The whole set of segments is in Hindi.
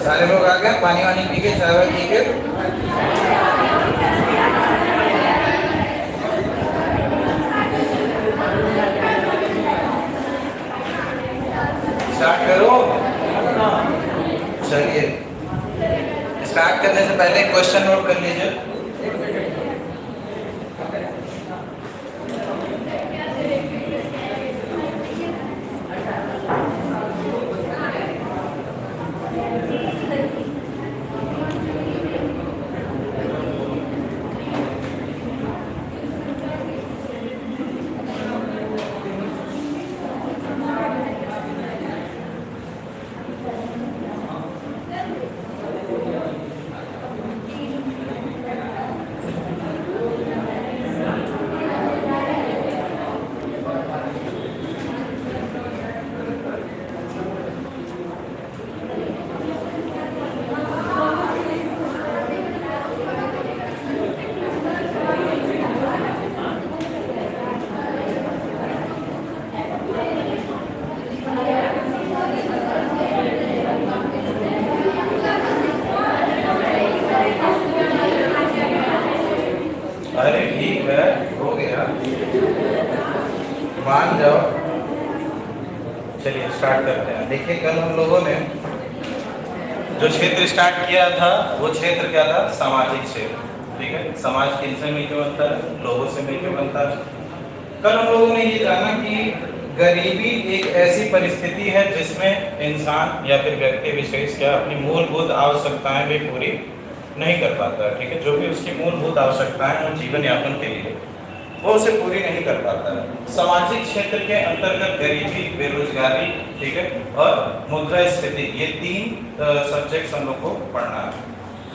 सारे लोग आ गए, पानी वानी पी के, चाय वाय पी के। स्टार्ट करो। चलिए, स्टार्ट करने से पहले क्वेश्चन नोट कर लीजिए। अरे ठीक है, हो गया, मान जाओ। चलिए स्टार्ट करते हैं। देखिए, कल हम लोगों ने जो क्षेत्र स्टार्ट किया था वो क्षेत्र क्या था? सामाजिक क्षेत्र। ठीक है, समाज किनसे मिलकर बनता है? लोगों से मिलकर बनता है। कल हम लोगों ने ये जाना कि गरीबी एक ऐसी परिस्थिति है जिसमें इंसान या फिर व्यक्ति विशेष क्या अपनी मूलभूत आवश्यकताएं भी पूरी नहीं कर पाता है। ठीक है, जो भी उसकी मूलभूत आवश्यकताएं हैं जीवन यापन के लिए, वो उसे पूरी नहीं कर पाता है। सामाजिक क्षेत्र के अंतर्गत गरीबी, बेरोजगारी, ठीक है, और मुद्रास्फीति, ये तीन सब्जेक्ट्स हम लोग को पढ़ना है।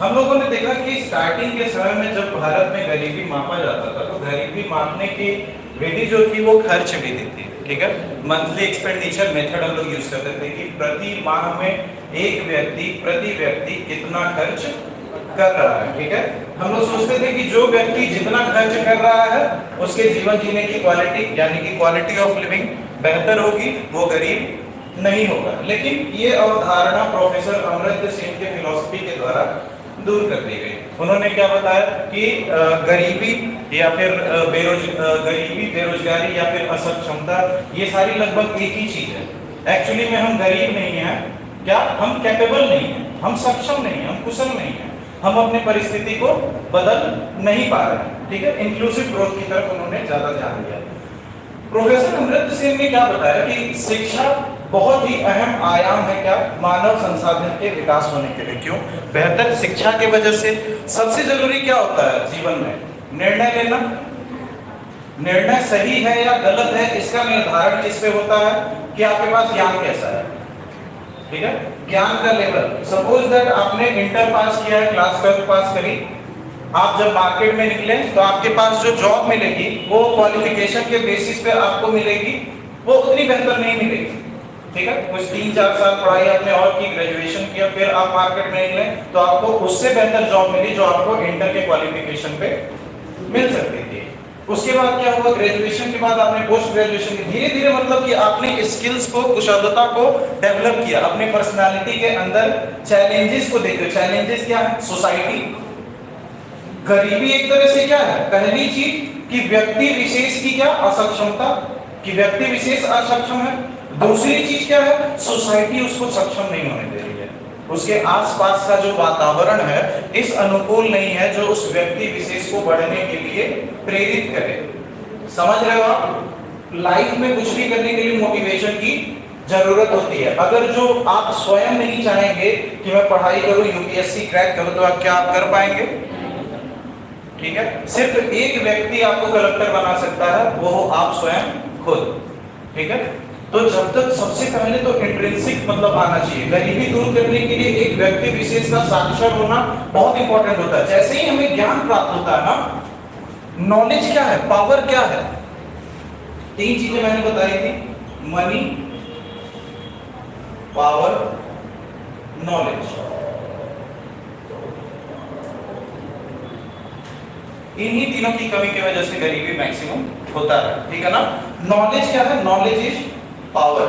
हम लोगों ने देखा कि स्टार्टिंग के समय में जब भारत में गरीबी मापा जाता था तो गरीबी मापने की विधि जो थी वो खर्च विधि थी। ठीक है, मंथली एक्सपेंडिचर मेथड हम लोग यूज करते थे कि प्रति माह में एक व्यक्ति प्रति व्यक्ति कितना खर्च कर रहा है। ठीक है, हम लोग सोचते थे कि जो व्यक्ति जितना खर्च कर रहा है उसके जीवन जीने की क्वालिटी यानी कि क्वालिटी ऑफ लिविंग बेहतर होगी, वो गरीब नहीं होगा। लेकिन ये अवधारणा प्रोफेसर अमर्त्य सेन के फिलॉसफी के द्वारा दूर कर दी गई। उन्होंने क्या बताया कि गरीबी या फिर गरीबी, बेरोजगारी या फिर असक्षमता, ये सारी लगभग एक ही चीज है। एक्चुअली में हम गरीब नहीं हैं, क्या हम कैपेबल नहीं हैं, हम सक्षम नहीं हैं, हम कुशल नहीं हैं, हम अपने परिस्थिति को बदल नहीं पा रहे हैं। ठीक है, इंक्लूसिव ग्रोथ की तरफ उन्होंने ज्यादा ध्यान दिया। प्रोफेसर अमर्त्य सेन ने क्या बताया कि शिक्षा बहुत ही अहम आयाम है क्या मानव संसाधन के विकास होने के लिए। क्यों? बेहतर शिक्षा की वजह से सबसे जरूरी क्या होता है जीवन में? निर्णय लेना। निर्णय सही है या गलत है इसका निर्धारण किस पे होता है कि आपके पास ज्ञान कैसा है। ठीक है, ज्ञान का लेवल। सपोज दैट आपने इंटर पास किया है, क्लास 12 पास करी, आप जब मार्केट में निकले तो आपके पास जो जॉब मिलेगी वो क्वालिफिकेशन के बेसिस पे आपको मिलेगी, वो उतनी बेहतर नहीं मिलेगी। ठीक है, कुछ 3-4 साल पढ़ाई आपने और की, ग्रेजुएशन किया, फिर आप मार्केट में निकले तो आपको उससे बेहतर जॉब मिली जो आपको इंटर के क्वालिफिकेशन पे मिल सकती थी। उसके बाद क्या हुआ? ग्रेजुएशन के बाद आपने पोस्ट ग्रेजुएशन की धीरे धीरे मतलब कि आपने स्किल्स को, कुशलता को डेवलप किया, अपने पर्सनालिटी के अंदर चैलेंजेस को देखो। चैलेंजेस क्या है? सोसाइटी। गरीबी एक तरह से क्या है? पहली चीज कि व्यक्ति विशेष की क्या? असक्षमता, कि व्यक्ति विशेष असक्षम है। दूसरी चीज क्या है? सोसाइटी उसको सक्षम नहीं होने दे रही है, उसके आसपास का जो वातावरण है इस अनुकूल नहीं है जो उस व्यक्ति विशेष को बढ़ने के लिए प्रेरित करे। समझ रहे हो आप? लाइफ में कुछ भी करने के लिए मोटिवेशन की जरूरत होती है। अगर जो आप स्वयं नहीं चाहेंगे कि मैं पढ़ाई करूं, यूपीएससी क्रैक करूं, तो आप क्या कर पाएंगे? ठीक है, सिर्फ एक व्यक्ति आपको कलेक्टर बना सकता है, वो हो आप स्वयं खुद। ठीक है, तो जब तक सबसे पहले तो इंट्रिंसिक मतलब आना चाहिए। गरीबी दूर करने के लिए एक व्यक्ति विशेष का साक्षर होना बहुत इंपॉर्टेंट होता है। जैसे ही हमें ज्ञान प्राप्त होता है ना, नॉलेज क्या है, पावर क्या है, 3 चीजें मैंने बताई थी, मनी, पावर, नॉलेज। इन्हीं तीनों की कमी की वजह से गरीबी मैक्सिमम होता है। ठीक है ना? नॉलेज क्या है? Knowledge is power.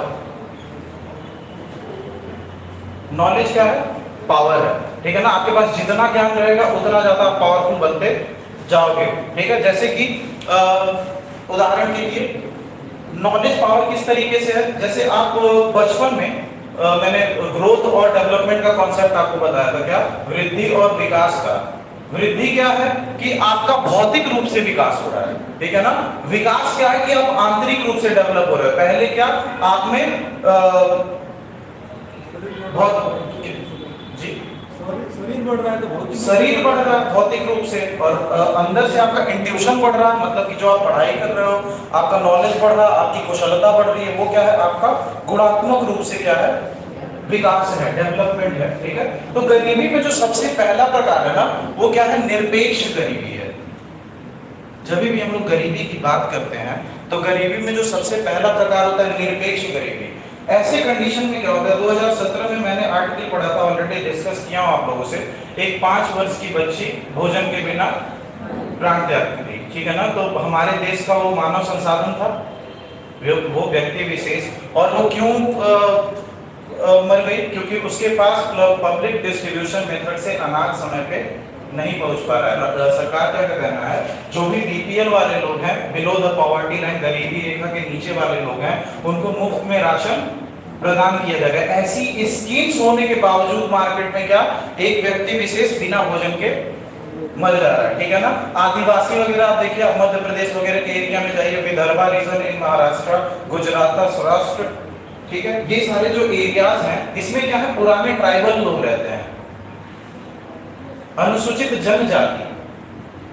नॉलेज क्या है? पावर है, ठीक है ना। आपके पास जितना ज्ञान रहेगा उतना ज्यादा आप पावरफुल बनते जाओगे, ठीक है। जैसे कि उदाहरण के लिए नॉलेज पावर किस तरीके से है, जैसे आप बचपन में मैंने ग्रोथ और डेवलपमेंट का कॉन्सेप्ट आपको बताया था, क्या वृद्धि और विकास का। वृद्धि क्या है कि आपका भौतिक रूप से विकास हो रहा है, ठीक है ना। विकास क्या है कि आप आंतरिक रूप से डेवलप हो रहे हो। पहले क्या आप में बहुत जी शरीर बढ़ रहा है तो भौतिक शरीर बढ़ रहा है भौतिक रूप से, और अंदर से आपका इंट्यूशन बढ़ रहा है, मतलब कि जो आप पढ़ाई कर रहे हो आपका नॉलेज बढ़ रहा है, आपकी कुशलता बढ़ रही है। वो क्या है, आपका गुणात्मक रूप से क्या है, विकास है, डेवलपमेंट है, ठीक है। तो गरीबी में जो सबसे पहला प्रकार है ना, वो क्या है, निरपेक्ष गरीबी है। जब भी हम लोग गरीबी की बात करते हैं तो गरीबी में जो सबसे पहला प्रकार होता है निरपेक्ष गरीबी। ऐसे कंडीशन में क्या होता है, 2017 में मैंने आर्टिकल पढ़ा था, ऑलरेडी डिस्कस किया हूं आप लोगों से। एक 5 वर्ष की बच्ची भोजन के बिना प्राण त्याग दी, ठीक है ना। तो हमारे देश का वो मानव संसाधन था, वो व्यक्ति विशेष, और वो क्यों मर गई, क्योंकि उसके पास पब्लिक डिस्ट्रीब्यूशन मेथड से अनाज समय पे नहीं पहुंच पा रहा है। सरकार का क्या कहना है, जो भी बीपीएल वाले लोग हैं, बिलो द पॉवर्टी लाइन, गरीबी रेखा के नीचे वाले लोग हैं, उनको मुफ्त में राशन प्रदान किया जाएगा। ऐसी स्कीम्स होने के बावजूद मार्केट में क्या एक व्यक्ति विशेष बिना भोजन के मर जा रहा है, ठीक है ना। आदिवासी वगैरह आप देखिए, मध्य प्रदेश वगैरह के एरिया में जाइए, विदर्भा रीजन इन महाराष्ट्र, गुजरात, सौराष्ट्र, ठीक है, ये सारे जो एरियाज हैं इसमें क्या है, पुराने ट्राइबल लोग रहते हैं, अनुसूचित जनजाति,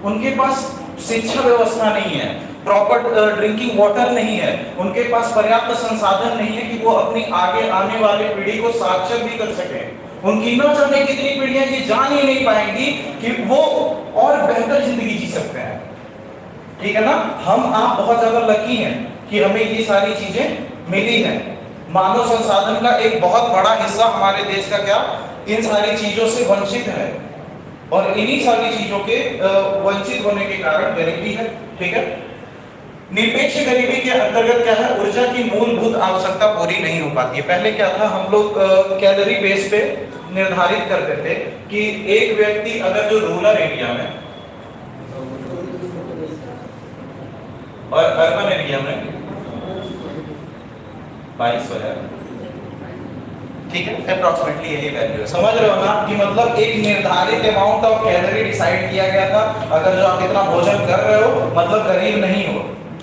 उनके पास शिक्षा व्यवस्था नहीं है, प्रॉपर ड्रिंकिंग वाटर नहीं है, उनके पास पर्याप्त संसाधन नहीं है कि वो अपनी आगे आने वाली पीढ़ी को साक्षर भी कर सके। उनकी न जाने कितनी पीढ़ियां ये जान ही नहीं पाएंगी कि वो और बेहतर जिंदगी जी सकते हैं, ठीक है ना। हम आप बहुत ज्यादा लकी हैं कि हमें ये सारी चीजें मिली हैं। मानव संसाधन का एक बहुत बड़ा हिस्सा हमारे देश का क्या इन सारी चीजों से वंचित है, और इन्हीं सारी चीजों के वंचित होने के कारण गरीबी है, ठीक है। निरपेक्ष गरीबी के अंतर्गत क्या है, ऊर्जा की मूलभूत आवश्यकता पूरी नहीं हो पाती है। पहले क्या था, हम लोग कैलोरी बेस पे निर्धारित करते थे कि एक व्यक्ति अगर जो रूरल एरिया में और अर्बन एरिया में 2200 है, ठीक है, अप्रॉक्सीमेटली यही वैल्यू है। समझ रहे हो ना कि मतलब एक निर्धारित अमाउंट ऑफ कैलोरी डिसाइड किया गया था। अगर जो आप इतना भोजन कर रहे हो मतलब गरीब नहीं हो,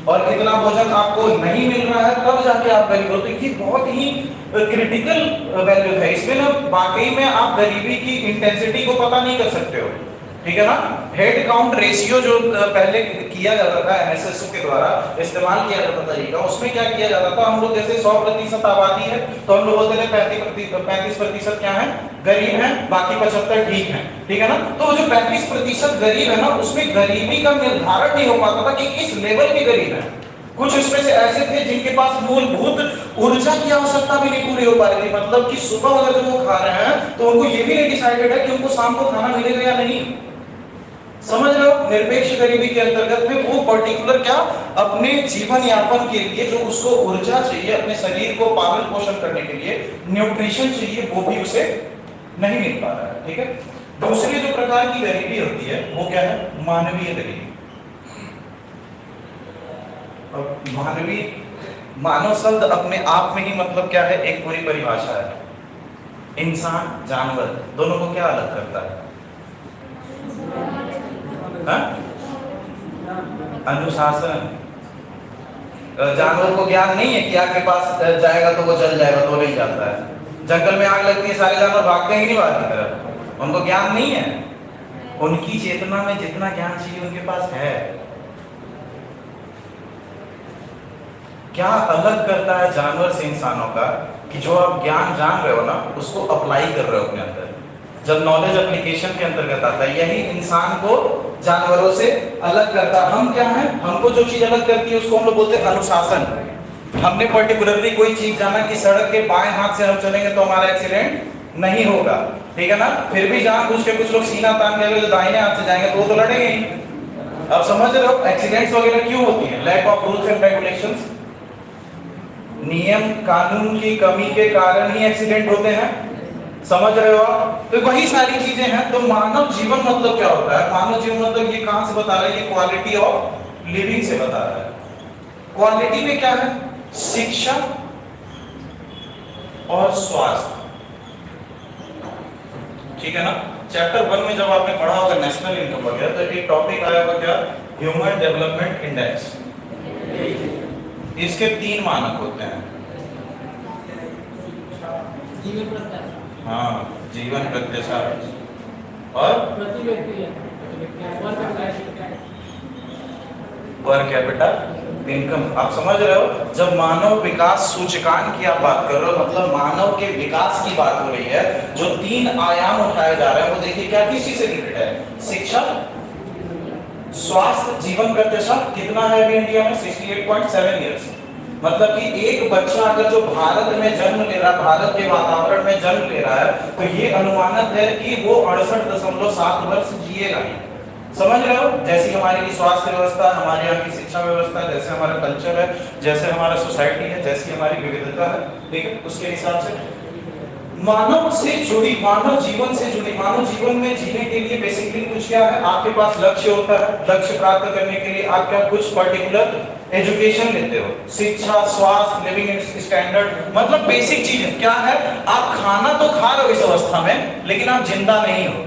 और इतना भोजन आपको नहीं मिल रहा है तब जाके आप गरीब हो। तो ये बहुत ही क्रिटिकल वैल्यू है। इसमें ना वाकई में आप गरीबी की इंटेंसिटी को पता नहीं कर सकते हो, ठीक है ना। हेड काउंट रेशियो जो पहले किया जाता था एनएसएस के द्वारा इस्तेमाल किया जाता था तरीका, उसमें क्या किया जाता था, हम लोग जैसे 100% आबादी है तो हम लोग बोलते थे 35% क्या है, गरीब हैं, बाकी 75 ठीक हैं, ठीक है ना। तो जो 35% गरीब है ना, उसमें गरीबी का निर्धारण नहीं हो पाता था कि किस लेवल के गरीब है। कुछ इसमें से ऐसे थे जिनके पास मूलभूत ऊर्जा की आवश्यकता भी नहीं पूरी हो पा रही थी, मतलब कि सुबह अगर वो खा रहे हैं तो उनको ये भी नहीं डिसाइडेड है कि उनको शाम को खाना मिलेगा या नहीं। समझ रहे हो, निरपेक्ष गरीबी के अंतर्गत में वो पर्टिकुलर क्या अपने जीवन यापन के लिए जो उसको ऊर्जा चाहिए, अपने शरीर को पालन पोषण करने के लिए न्यूट्रिशन चाहिए, वो भी उसे नहीं मिल पा रहा है, ठीक है। दूसरी जो प्रकार की गरीबी होती है वो क्या है, मानवीय गरीबी। मानवीय, मानव शब्द अपने आप में ही मतलब क्या है, एक पूरी परिभाषा है। इंसान जानवर दोनों को क्या अलग करता है, अनुशासन। जानवर को ज्ञान नहीं है कि आग के पास जाएगा तो वो जल जाएगा, तो नहीं जाता है। जंगल में आग लगती है, सारे जानवर भागते हैं कि नहीं भागते तरफ, उनको ज्ञान नहीं है। उनकी चेतना में जितना ज्ञान चाहिए उनके पास है। क्या अलग करता है जानवर से इंसानों का कि जो आप ज्ञान जान रहे हो ना उसको अप्लाई कर रहे हो अपने अंदर, जब नॉलेज एप्लीकेशन के अंतर्गत आता है, यही इंसान को जानवरों से अलग करता है। हम क्या है, हमको जो चीज अलग करती है उसको हम लोग बोलते हैं अनुशासन। हमने पर्टिकुलरली कोई चीज जाना कि सड़क के बाएं हाथ से हम चलेंगे तो हमारा एक्सीडेंट नहीं होगा, ठीक है ना। फिर भी जानबूझ के कुछ लोग सीना तान के जो दाहिने हाथ से जाएंगे तो वो तो लड़ेंगे ही। अब समझ रहे हो एक्सीडेंट्स वगैरह क्यों होती है, lack of rules and regulations, नियम कानून की कमी के कारण ही एक्सीडेंट होते हैं। समझ रहे हो आप? तो वही सारी चीजें हैं। तो मानव जीवन मतलब क्या होता है? मानव जीवन मतलब ये कहां से बता रहा है? ये क्वालिटी ऑफ लिविंग से बता रहा है। क्वालिटी में क्या है? शिक्षा और स्वास्थ्य, ठीक है ना? चैप्टर 1 में जब आपने पढ़ा होगा नेशनल इनकम वगैरह, तो एक टॉपिक आया होगा क्या? Human development index. इसके 3 मानक होते हैं। हाँ, जीवन प्रत्याशा और पर कैपिटा इनकम। आप समझ रहे हो? जब मानव विकास सूचकांक की आप बात कर रहे हो, मतलब मानव के विकास की बात हो रही है, जो 3 आयाम उठाए जा रहे हैं, वो देखिए क्या किस चीज से रिलेटेड है? शिक्षा, स्वास्थ्य, जीवन प्रत्याशा। कितना है अभी इंडिया में? 68.7 ईयर्स। मतलब कि एक बच्चा अगर जो भारत में जन्म ले रहा है, भारत के वातावरण में जन्म ले रहा है, तो ये अनुमानित है कि वो 68.7 वर्ष जिएगा ही। समझ रहे हो? जैसी हमारी स्वास्थ्य व्यवस्था, हमारे यहाँ की शिक्षा व्यवस्था, जैसे हमारा कल्चर है, जैसे हमारा सोसाइटी है, जैसी हमारी विविधता है, ठीक है, उसके हिसाब से मानव से जुड़ी, मानव जीवन से जुड़ी, मानव जीवन में जीने के लिए बेसिकली कुछ क्या है? आपके पास लक्ष्य होता है। लक्ष्य प्राप्त करने के लिए आप क्या कुछ पर्टिकुलर एजुकेशन लेते हो, शिक्षा, स्वास्थ्य, लिविंग स्टैंडर्ड, मतलब बेसिक चीजें क्या है? आप खाना तो खा रहे हो इस अवस्था में, लेकिन आप जिंदा नहीं हो,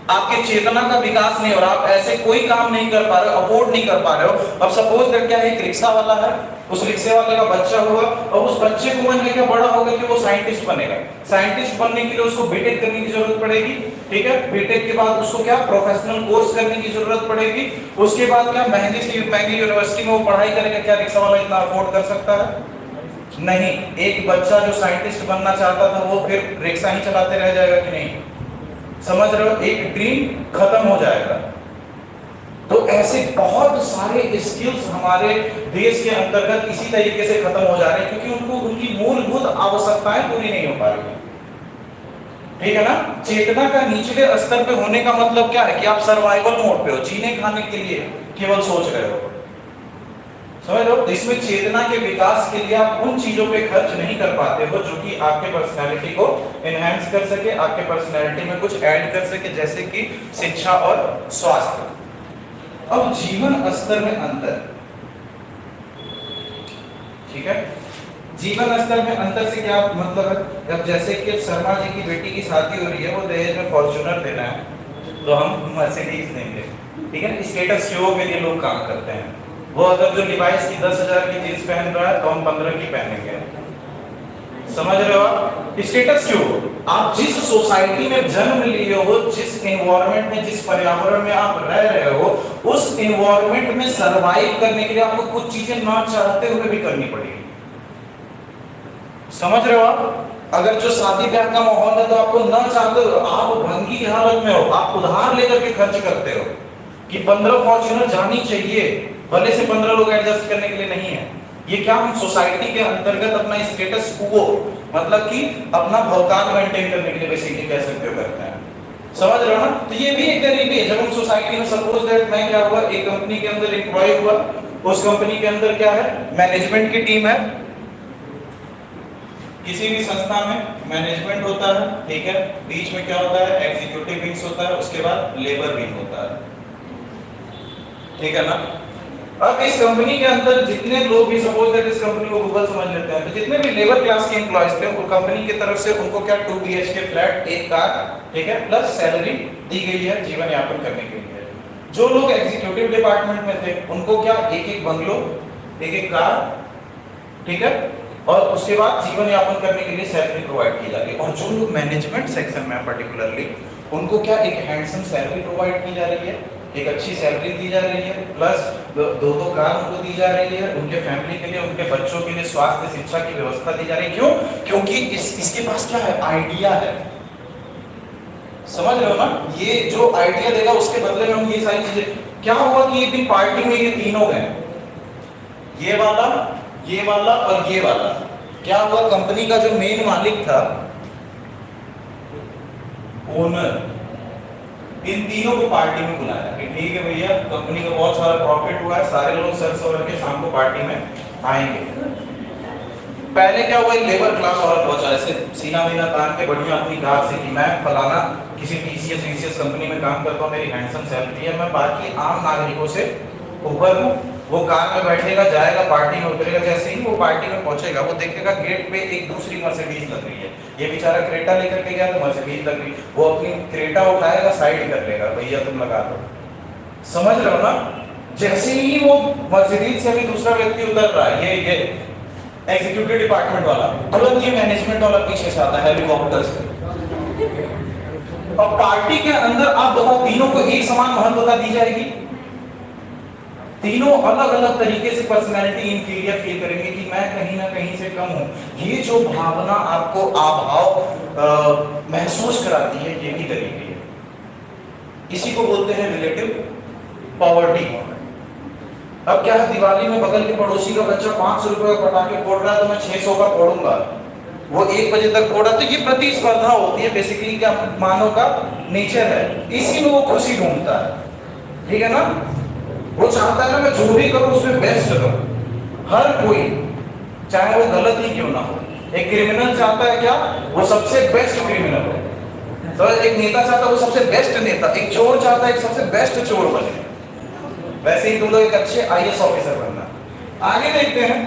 आपके चेतना का विकास नहीं हो रहा, आप ऐसे कोई काम नहीं कर पा रहे हो, अफोर्ड नहीं कर पा रहे हो। अब सपोज दैट क्या है, एक रिक्शा वाला है, उस रिक्शे वाले का बच्चा हुआ, और उस बच्चे को मन है क्या बड़ा होगा कि वो साइंटिस्ट बनेगा। साइंटिस्ट बनने के लिए उसको बीटेक करने की जरूरत पड़ेगी, ठीक है? बीटेक के बाद उसको क्या प्रोफेशनल कोर्स करने की जरूरत पड़ेगी। उसके बाद क्या महंगी से महंगी यूनिवर्सिटी में वो पढ़ाई करेगा? क्या रिक्शा वाला इतना अफोर्ड कर सकता है? नहीं। एक बच्चा जो साइंटिस्ट बनना चाहता था, वो फिर रिक्शा ही चलाते रह जाएगा कि नहीं? समझ रहे हो? एक ड्रीम खत्म हो जाएगा। तो ऐसे बहुत सारे स्किल्स हमारे देश के अंतर्गत इसी तरीके से खत्म हो जा रहे हैं, क्योंकि उनको उनकी मूलभूत आवश्यकताएं पूरी नहीं हो पा रही। ठीक है ना? चेतना का निचले स्तर पे होने का मतलब क्या है? कि आप सर्वाइवल मोड पे हो, जीने खाने के लिए केवल सोच रहे हो। समझ रहे हो? इसमें चेतना के विकास के लिए आप उन चीजों पे खर्च नहीं कर पाते हो जो कि आपके पर्सनालिटी को एनहांस कर सके, आपके पर्सनालिटी में कुछ ऐड कर सके, जैसे कि शिक्षा और स्वास्थ्य। अब जीवन स्तर में अंतर, ठीक है? जीवन स्तर में अंतर से क्या मतलब है? अब जैसे कि शर्मा जी की बेटी की शादी हो रही है, वो दहेज में फॉर्च्यूनर देना है, तो हम मर्सिडीज देंगे, ठीक है? स्टेटस शो के लिए लोग काम करते हैं। वो अगर जो डिवाइस की 10,000 की जींस पहन रहा है, तो हम 15 की पहनेंगे। समझ रहे हो आप? स्टेटस क्यों? आप जिस सोसाइटी में जन्म लिए हो, जिस एनवायरनमेंट में, जिस पर्यावरण में आप रह रहे हो, उस एनवायरनमेंट में सरवाइव करने के लिए आपको कुछ चीजें ना चाहते हुए भी करनी पड़ेगी। समझ रहे हो आप? अगर जो शादी ब्याह का माहौल है, तो आपको ना चाहते हो, आप भंगी की हालत में हो, आप उधार लेकर के खर्च करते हो कि 15 फॉर्च्यूनर जानी चाहिए, भले से 15 लोग एडजस्ट करने के लिए नहीं है। ये क्या हम सोसाइटी के अंतर्गत अपना स्टेटस को, मतलब कि अपना भौकाल मेंटेन करने के लिए बेसिकली कह सकते हो करते हैं। समझ रहे हो ना? तो ये भी एक तरीके है। जब हम सोसाइटी में सपोज दैट मैं क्या हुआ, एक कंपनी के अंदर एम्प्लॉय हुआ, उस कंपनी के अंदर क्या है? मैनेजमेंट की टीम है। किसी भी संस्था में मैनेजमेंट होता है, ठीक है? बीच में क्या होता है? एग्जीक्यूटिव विंग्स होता है, उसके बाद लेबर विंग होता है, ठीक है ना? अब इस कंपनी के अंदर जितने लोग भी, सपोज दैट इस कंपनी को गूगल समझ लेते हैं, तो जितने भी लेबर क्लास के एम्प्लॉयज थे, वो कंपनी की तरफ से उनको क्या 2 BHK फ्लैट, एक कार, ठीक है, प्लस सैलरी दी गई है जीवन यापन करने के लिए। जो लोग एग्जीक्यूटिव डिपार्टमेंट में थे, उनको क्या एक बंगलो, एक कार, ठीक है, और उसके बाद जीवन यापन करने के लिए सैलरी प्रोवाइड की जा रही है। और जो लोग मैनेजमेंट सेक्शन में पर्टिकुलरली, उनको क्या एक हैंडसम सैलरी प्रोवाइड की जा रही है, एक अच्छी सैलरी दी जा रही है, प्लस 2 कार उनको दी जा रही है, उनके फैमिली के लिए, उनके बच्चों के लिए स्वास्थ्य शिक्षा की व्यवस्था दी जा रही है। क्यों? क्योंकि इसके पास क्या है? आइडिया है। समझ रहे हो ना? ये जो आइडिया देगा, उसके बदले में हम ये सारी चीजें। क्या हुआ कि एक दिन पार्टी में ये तीनों गए, ये वाला और ये वाला। क्या हुआ? कंपनी का जो मेन मालिक था, ओनर, इन तीनों को पार्टी में बुलाया कि ठीक है भैया, कंपनी का बहुत सारा प्रॉफिट हुआ है, सारे लोग सर सवर के शाम को पार्टी में आएंगे। पहले क्या हुआ, लेबर क्लास औरत बहुत सारे ऐसे सीना वीना तान के बढ़िया अपनी कार से कि मैं फलाना किसी टीसीएस कंपनी में काम करता हूँ, मेरी हैंडसम सैलरी है, मैं बाकी आम नागरिकों से ऊपर हूँ। वो कार में बैठेगा, जाएगा, पार्टी में उतरेगा, जैसे ही वो पार्टी में पहुंचेगा वो देखेगा गेट पे एक दूसरी मर्सिडीज लग रही है। ये बेचारा क्रेटा लेकर के गया तो मर्सिडीज लग रही, वो अपनी क्रेटा उठाएगा, साइड कर लेगा, भैया तुम लगा दो। समझ रहे हो ना? जैसे ही वो मर्सिडीज से अभी दूसरा व्यक्ति उतर रहा है, ये एग्जीक्यूटिव डिपार्टमेंट वाला, तुरंत ये मैनेजमेंट वाला पीछे से आता है हेलीकॉप्टर से। और पार्टी के अंदर आप बताओ, तीनों को एक समान महत्वता दी जाएगी? तीनों अलग अलग तरीके से पर्सनैलिटी इंफीरियर फील करेंगे कि मैं कहीं ना कहीं से कम हूं। ये जो भावना आपको अभाव महसूस कराती है, ये भी गरीबी है। इसी को बोलते हैं रिलेटिव पॉवर्टी। अब क्या है, दिवाली में बगल के पड़ोसी का बच्चा 500 रुपए का पटाखे फोड़ रहा है तो मैं 600 का फोड़ूंगा, वो 1 बजे तक फोड़ा। तो ये प्रतिस्पर्धा होती है, बेसिकली क्या मानव का नेचर है, इसी में वो खुशी ढूंढता है। ठीक है ना? वो चाहता है ना मैं जो भी करूं उसमें बेस्ट करूं। हर कोई, चाहे वो गलत ही क्यों ना हो। एक क्रिमिनल चाहता है क्या, वो सबसे बेस्ट क्रिमिनल हो। तो एक नेता चाहता है वो सबसे बेस्ट नेता, एक चोर चाहता है एक सबसे बेस्ट चोर बने। वैसे ही तुम लोग एक अच्छे आईएएस ऑफिसर बनना। आगे देखते हैं।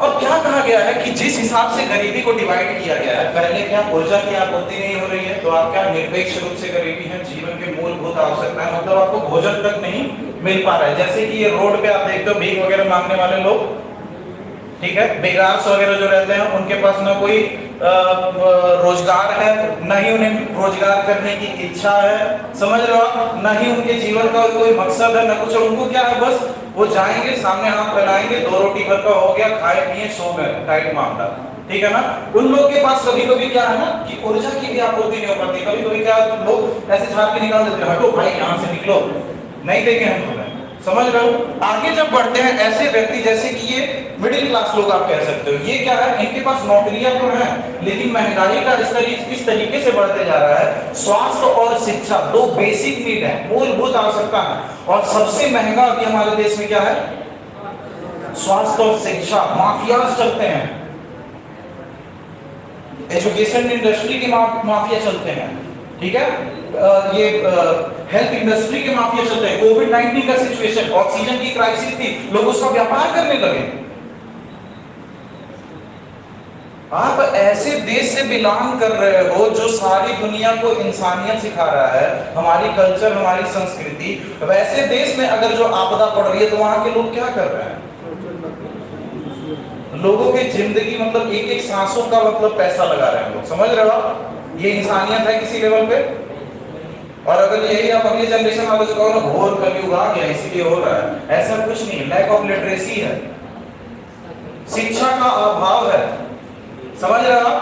और क्या कहा गया है कि जिस हिसाब से गरीबी को डिवाइड किया गया है, पहले क्या ऊर्जा की आपूर्ति नहीं हो रही है तो आप क्या निरपेक्ष रूप से गरीबी है, जीवन के मूलभूत आवश्यकताएं, मतलब आपको भोजन तक नहीं मिल पा रहा है। जैसे कि ये रोड पे आप देखते हो भीख वगैरह मांगने वाले लोग, ठीक है, बेगार वगैरह जो रहते हैं, उनके पास ना कोई रोजगार है, न ही उन्हें रोजगार करने की इच्छा है, समझ रहे हो आप, न ही उनके जीवन का कोई मकसद है, न कुछ। उनको क्या है, बस वो जाएंगे, सामने हाथ फैलाएंगे, 2 रोटी भर का हो गया, खाए पिए सो गए, टाइट मामला। ठीक है ना? उन लोग के पास कभी कभी क्या है ना कि ऊर्जा की भी आपूर्ति नहीं हो पाती। कभी कभी क्या लोग ऐसे झाड़ के निकाल देते हैं, हटो भाई यहाँ से निकलो, नहीं देंगे हम तुम्हें। समझ रहे हो? आगे जब बढ़ते हैं ऐसे व्यक्ति, जैसे कि ये मिडिल क्लास लोग आप कह सकते हो, ये क्या है, इनके पास नौकरियां तो हैं लेकिन महंगाई का स्तर किस तरीके से बढ़ते जा रहा है। स्वास्थ्य और शिक्षा 2 बेसिक नीड है, मूलभूत आवश्यकता है, और सबसे महंगा अभी हमारे देश में क्या है, स्वास्थ्य और शिक्षा। माफियाज चलते हैं, एजुकेशन इंडस्ट्री के माफिया चलते हैं, ठीक है, ये हेल्थ इंडस्ट्री के माफिया चलते हैं। कोविड-19 का सिचुएशन, ऑक्सीजन की क्राइसिस थी, लोग उसका व्यापार करने लगे। आप ऐसे देश से बिलोंग कर रहे हो जो सारी दुनिया को इंसानियत सिखा रहा है, हमारी कल्चर, हमारी संस्कृति। वैसे देश में अगर जो आपदा पड़ रही है तो वहां के लोग क्या कर रहे हैं? लोगों की जिंदगी, मतलब एक एक सांसों का मतलब पैसा लगा रहे हैं लोग। समझ रहे हो? ये इंसानियत है किसी लेवल पे। और अगर यही आप अगली जनरेशन वालों से कहो ना, घोर कलयुग आ गया इसीलिए हो रहा है, ऐसा कुछ नहीं। लैक ऑफ लिटरेसी है, शिक्षा का अभाव है। समझ रहे हो आप?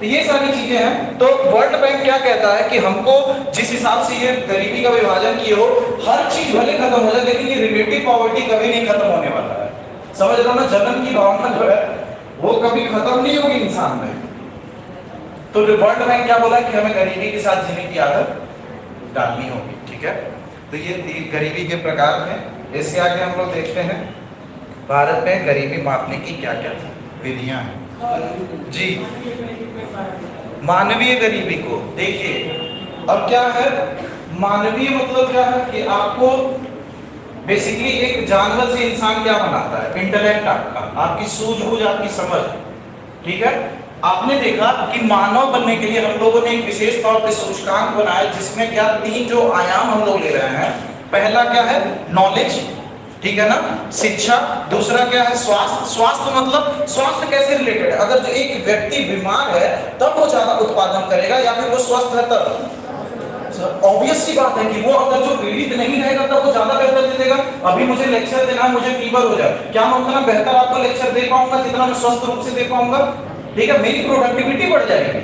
तो ये सारी चीजें हैं। तो वर्ल्ड बैंक क्या कहता है कि हमको जिस हिसाब से ये गरीबी का विभाजन किए हो, हर चीज भले खत्म हो जाए लेकिन ये रिलेटिव पॉवर्टी कभी नहीं खत्म होने वाला है। समझ रहे हो ना? जन्म की भावना जो है वो कभी खत्म नहीं होगी इंसान में। तो वर्ल्ड बैंक क्या बोला कि हमें गरीबी के साथ जीने की आदत डालनी होगी। ठीक है, तो ये गरीबी के प्रकार हैं। इसके आगे हम लोग देखते हैं भारत में गरीबी मापने की क्या क्या विधियां हैं। जी, मानवीय गरीबी को देखिए। अब क्या है मानवीय, मतलब क्या है कि आपको बेसिकली एक जानवर से इंसान क्या बनाता है? इंटेलेक्ट आपका, आपकी सूझबूझ, आपकी समझ। ठीक है, आपने देखा कि मानव बनने के लिए हम लोगों ने एक विशेष तौर पे सूचकांक बनाया जिसमें क्या 3 जो आयाम हम लोग ले रहे हैं। पहला क्या है? नॉलेज, ठीक है ना, शिक्षा। दूसरा क्या है? स्वास्थ्य। स्वास्थ्य मतलब स्वास्थ्य कैसे रिलेटेड है? अगर जो एक व्यक्ति बीमार है तब वो ज्यादा उत्पादन करेगा या फिर वो स्वस्थ है तब? ऑब्वियस सी बात है कि वो अगर जो पीड़ित नहीं रहेगा तब वो ज्यादा बेहतर दे देगा। अभी मुझे लेक्चर देना है, मुझे फीवर हो जाए, क्या मैं उतना बेहतर आपको लेक्चर दे पाऊंगा जितना मैं स्वस्थ रूप से दे पाऊंगा? ठीक है, मेरी प्रोडक्टिविटी बढ़ जाएगी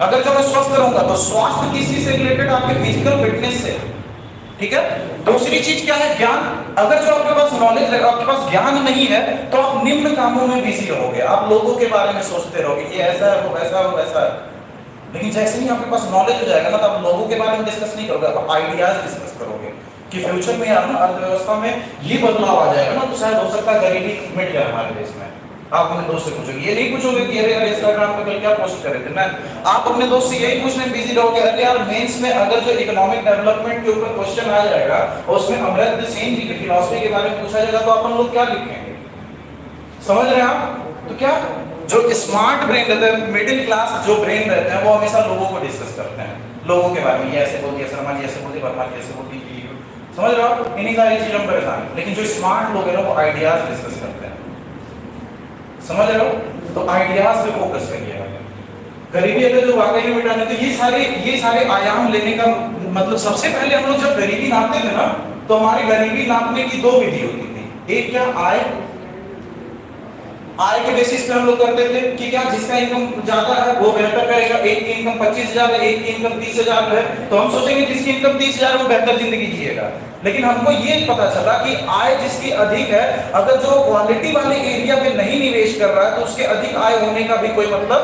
अगर जो मैं स्वस्थ रहूंगा। तो स्वास्थ्य किस चीज से रिलेटेड? आपके फिजिकल फिटनेस से। ठीक है, दूसरी चीज क्या है? ज्ञान। अगर जो आपके पास नॉलेज है, आपके पास ज्ञान नहीं है तो आप निम्न कामों में बिजी रहोगे, आप लोगों के बारे में सोचते रहोगे, ये ऐसा है, वो वैसा है, वो वैसा है। लेकिन जैसे ही आपके पास नॉलेज हो जाएगा ना तो आप लोगों के बारे में डिस्कस नहीं करोगे, आप आइडियाज डिस्कस करोगे कि फ्यूचर में यार ना अर्थव्यवस्था में ये बदलाव आ जाएगा ना तो शायद हो सकता है गरीबी मिट जाए हमारे देश में। आप अपने दोस्त से पूछोगे, ये नहीं पूछोगे कि अरे यार इंस्टाग्राम पे कल क्या पोस्ट कर रहे थे ना, आप अपने दोस्त से यही पूछने में बिजी रहोगे, अरे यार मेंस में अगर जो इकोनॉमिक डेवलपमेंट के ऊपर क्वेश्चन आ जाएगा और उसमें अमर्त्य सेन जी की फिलॉसफी के बारे में पूछा जाएगा तो अपन लोग क्या लिखेंगे? समझ रहे हैं आप? तो क्या जो स्मार्ट ब्रेन रहता है, मिडिल क्लास जो ब्रेन रहते हैं, वो हमेशा लोगों को डिस्कस करते हैं, लोगों के बारे में, ये ऐसे बोल दिया, शर्मा जी ऐसे बोल दिया, वर्मा जी ऐसे बोल दी, समझ रहे हो आप? इन्हीं सारी चीजों में परेशान है। लेकिन जो स्मार्ट लोग हैं ना वो आइडियाज डिस्कस करते हैं, समझ रहे हो? तो आइडियाज पे फोकस करिएगा। गरीबी अगर जो वाकई में मिटाने, तो ये सारे आयाम लेने का मतलब, सबसे पहले हम लोग जब गरीबी नापते थे ना, तो हमारी गरीबी नापने की 2 विधि होती थी। एक क्या, आय के बेसिस पे हम लोग करते थे कि क्या जिसका इनकम ज्यादा है वो बेहतर करेगा, एक की इनकम 25,000 है, एक की इनकम 30,000 है, तो हम सोचेंगे जिसकी इनकम 30,000 वो बेहतर जिंदगी जिएगा। लेकिन हमको ये पता चला कि आय जिसकी अधिक है, अगर जो क्वालिटी वाले एरिया पे नहीं निवेश कर रहा है तो उसके अधिक आय होने का भी कोई मतलब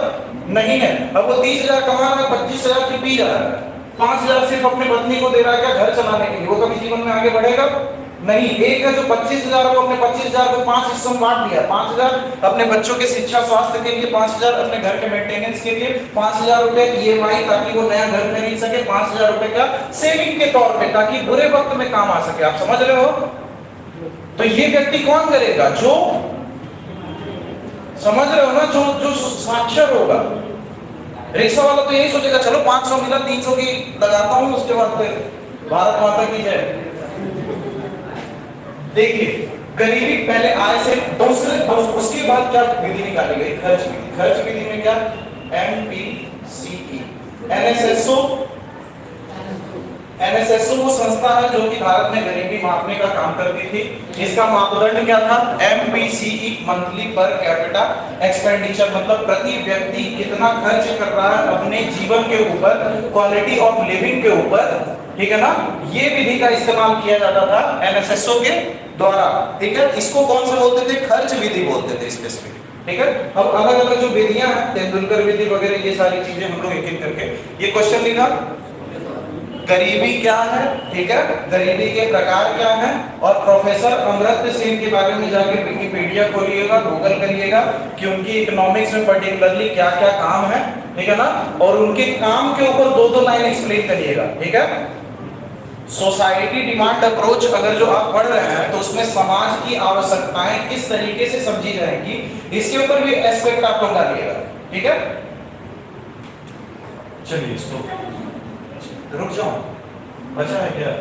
नहीं है। अब वो 30,000 कमा रहा है, 25,000 की पी रहा है, 5,000 सिर्फ अपनी पत्नी को दे रहा है क्या घर चलाने के लिए, वो कभी जीवन में आगे बढ़ेगा नहीं। एक है जो 25,000 को अपने 25,000 को 5 हिस्सों में बांट दिया, 5,000 अपने बच्चों के शिक्षा स्वास्थ्य के लिए, 5,000 अपने घर के मेंटेनेंस के लिए, 5,000 रुपए ईएमआई ताकि वो नया घर खरीद सके, 5,000 रुपए का सेविंग के तौर पे ताकि बुरे वक्त में काम आ सके। आप समझ रहे हो? तो ये व्यक्ति कौन करेगा? जो समझ रहे हो ना, जो साक्षर होगा। रिक्शा वाला तो यही सोचेगा चलो 500 मिला 300 की लगाता हूं, उसके बाद फिर भारत माता की जय। देखिए गरीबी पहले आय से, उसके बाद क्या विधि निकाली गई? खर्च विधि। खर्च विधि में क्या? MPCE, NSSO वो संस्था है जो कि भारत में गरीबी मापने का काम करती थी। इसका मापदंड क्या था? MPCE, monthly per capita expenditure, मतलब प्रति व्यक्ति कितना खर्च कर रहा है अपने जीवन के ऊपर, क्वालिटी ऑफ लिविंग के ऊपर, ठीक है ना? ये विधि का इस्तेमाल किया जाता था NSSO के द्वारा, ठीक है? इसको कौन सा बोलते थे? खर्च विधि बोलते थे स्पेसिफिक, ठीक है? अब अलग अलग जो विधियां हैं, तेंदुलकर विधि वगैरह, ये सारी चीजें हम लोग एक एक करके, ये क्वेश्चन लिखा, गरीबी क्या है, ठीक है? गरीबी के प्रकार क्या है, और प्रोफेसर अमर्त्य सेन के बारे में जाके विकिपीडिया खोलिएगा, गूगल करिएगा कि उनकी इकोनॉमिक्स में पर्टिकुलरली क्या क्या काम है, ठीक है ना? और उनके काम के ऊपर 2-2 लाइन एक्सप्लेन करिएगा, ठीक है? सोसाइटी डिमांड अप्रोच अगर जो आप पढ़ रहे हैं तो उसमें समाज की आवश्यकताएं किस तरीके से समझी जाएंगी, इसके ऊपर भी एस्पेक्ट आप लोग डालिएगा, ठीक है? चलिए इसको रुक जाओ, बचा है क्या?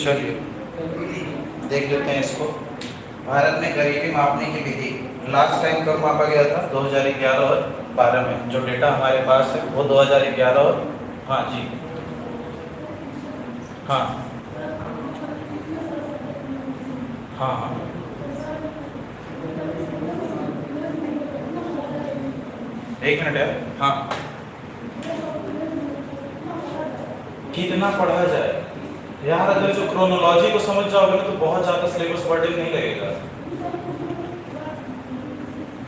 चलिए देख लेते हैं इसको। भारत में गरीबी मापने की विधि लास्ट टाइम कब मापा गया था? 2011 और 12 में। जो डेटा हमारे पास है वो 2011 और हाँ जी हाँ हाँ हाँ एक मिनट है। हाँ कितना पढ़ा जाए यार? अगर जो क्रोनोलॉजी को समझ जाओगे ना तो बहुत ज्यादा सिलेबस बर्डन नहीं लगेगा।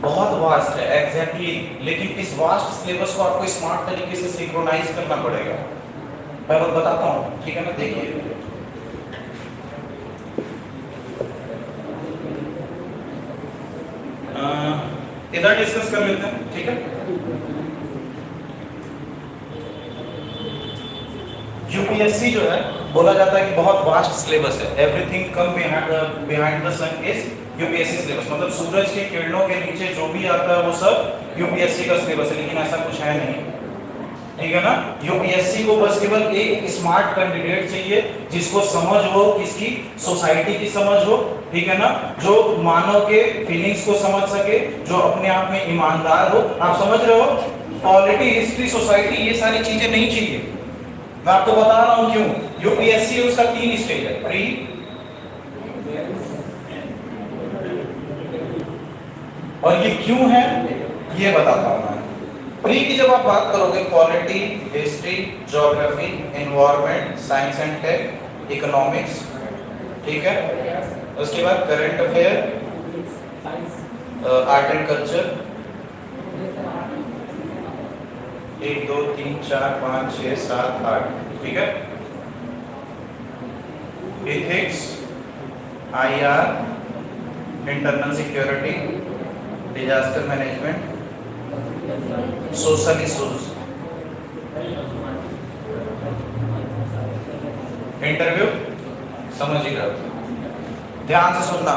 बहुत वास्ट है एग्जैक्टली लेकिन इस वास्ट सिलेबस को आपको स्मार्ट तरीके से सिंक्रोनाइज करना पड़ेगा। मैं बताता हूँ, ठीक है ना? देखिए इधर डिस्कस कर लेते हैं, ठीक है? यूपीएससी जो है बोला जाता है कि बहुत वास्ट सिलेबस है। Everything come behind the sun is UPSC syllabus. मतलब सूरज के किरणों के नीचे जो भी आता है वो सब यूपीएससी का सिलेबस है, लेकिन ऐसा कुछ है नहीं, ठीक है ना? यूपीएससी को बस केवल एक स्मार्ट कैंडिडेट चाहिए जिसको समझ हो, किसकी? सोसाइटी की समझ हो, ठीक है ना? जो मानव के फीलिंग्स को समझ सके, जो अपने आप में ईमानदार हो। आप समझ रहे हो? पॉलिटी, हिस्ट्री, सोसाइटी, ये सारी चीजें नहीं चाहिए। मैं आपको बता रहा हूं क्यों। यूपीएससी उसका 3 स्टेज है, प्री, और ये क्यों है ये बताता हूं मैं। प्री की जब आप बात करोगे, polity, history, geography, environment, science and tech, economics, ठीक है? उसके बाद current affair, art and culture, 1 2 3 4 5 6 7 8, ठीक है? Ethics, IR, internal security, disaster management, social issues, interview. समझिएगा, ध्यान से सुनना।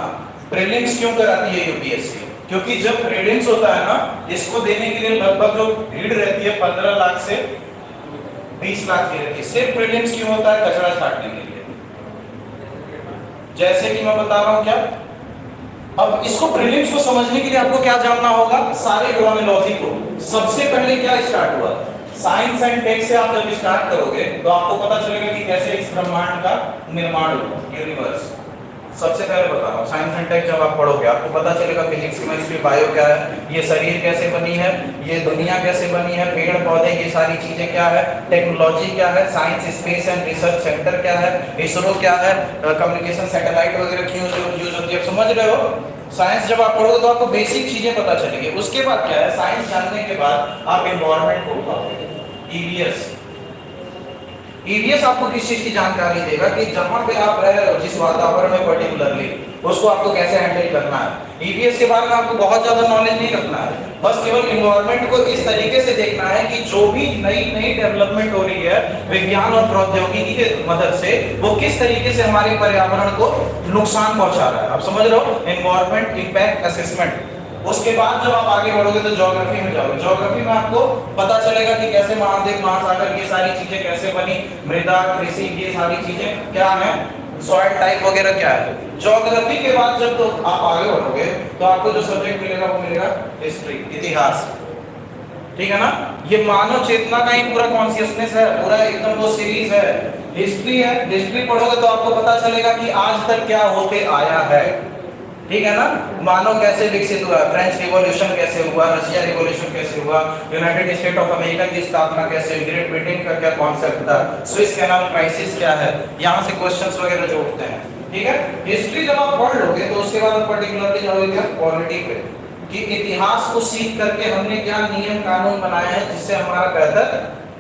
प्रीलिम्स क्यों कराती है यूपीएससी? क्योंकि जब प्रीलिम्स होता है ना, इसको देने के लिए लगभग जो भीड़ रहती है 15 लाख से 20 लाख की रहती है। सिर्फ प्रीलिम्स क्यों होता है? कचरा छांटने के लिए। जैसे कि मैं बता रहा हूं क्या, अब इसको प्रीलिम्स को समझने के लिए आपको क्या जानना होगा? सारे क्रोनोलॉजी को। सबसे पहले क्या स्टार्ट हुआ? साइंस एंड टेक से आप जब स्टार्ट करोगे तो आपको पता चलेगा कि कैसे इस ब्रह्मांड का निर्माण हुआ, यूनिवर्स। सबसे पहले बता रहा हूँ, साइंस एंड टेक जब आप पढ़ोगे आपको पता चलेगा फिजिक्स, केमिस्ट्री, बायो क्या है, ये शरीर कैसे बनी है, ये दुनिया कैसे बनी है, पेड़ पौधे, ये सारी चीजें क्या है, टेक्नोलॉजी क्या है, science, space and research centre क्या है, इसरो क्या है, कम्युनिकेशन सैटेलाइट वगैरह क्यों यूज होती है। आप समझ रहे हो? साइंस जब आप पढ़ोगे तो आपको बेसिक चीजें पता चलेगी। उसके बाद क्या है, साइंस जानने के बाद आप एनवायरनमेंट को उठाओगे, ईवीएस। ईवीएस आपको किस चीज की जानकारी देगा कि जहां पे आप रह रहे हो, जिस वातावरण में पर्टिकुलरली, उसको आपको कैसे हैंडल करना है। ईवीएस के बारे में आपको बहुत ज्यादा नॉलेज नहीं रखना है, बस केवल एनवायरनमेंट को इस तरीके से देखना है कि जो भी नई नई डेवलपमेंट हो रही है विज्ञान और प्रौद्योगिकी की मदद से, वो किस तरीके से हमारे पर्यावरण को नुकसान पहुंचा रहा है। आप समझ रहे हो? Environment impact assessment. उसके बाद जब आप आगे बढ़ोगे तो ज्योग्राफी में जाओगे। ज्योग्राफी में आपको पता चलेगा कि कैसे महाद्वीप, महासागर, ये सारी चीजें कैसे बनी, मृदा, कृषि, ये सारी चीजें क्या है, सॉइल टाइप वगैरह क्या है। ज्योग्राफी के बाद जब तो आप आगे बढ़ोगे तो आपको जो सब्जेक्ट मिलेगा वो मिलेगा हिस्ट्री, इतिहास, ठीक है ना? ये मानव चेतना का ही पूरा कॉन्शियसनेस है, पूरा एकदम वो सीरीज है। हिस्ट्री है, हिस्ट्री पढ़ोगे तो आपको पता चलेगा कि आज तक क्या होते आया है, ठीक है ना? मानव कैसे विकसित हुआ, फ्रेंच रिवॉल्यूशन कैसे हुआ, रशिया रिवॉल्यूशन कैसे हुआ, यूनाइटेड स्टेट ऑफ अमेरिका की स्थापना कैसे, ग्रेट ब्रिटेन का क्या कॉन्सेप्ट था, स्विस कैनाल क्राइसिस क्या है, यहाँ से क्वेश्चंस वगैरह जो उठते हैं, ठीक है? हिस्ट्री जब आप पढ़ लोगे तो उसके बाद पर्टिकुलरली जाओगे पॉलिटी पे, कि इतिहास को सीख करके हमने क्या नियम कानून बनाए हैं जिससे हमारा बेहतर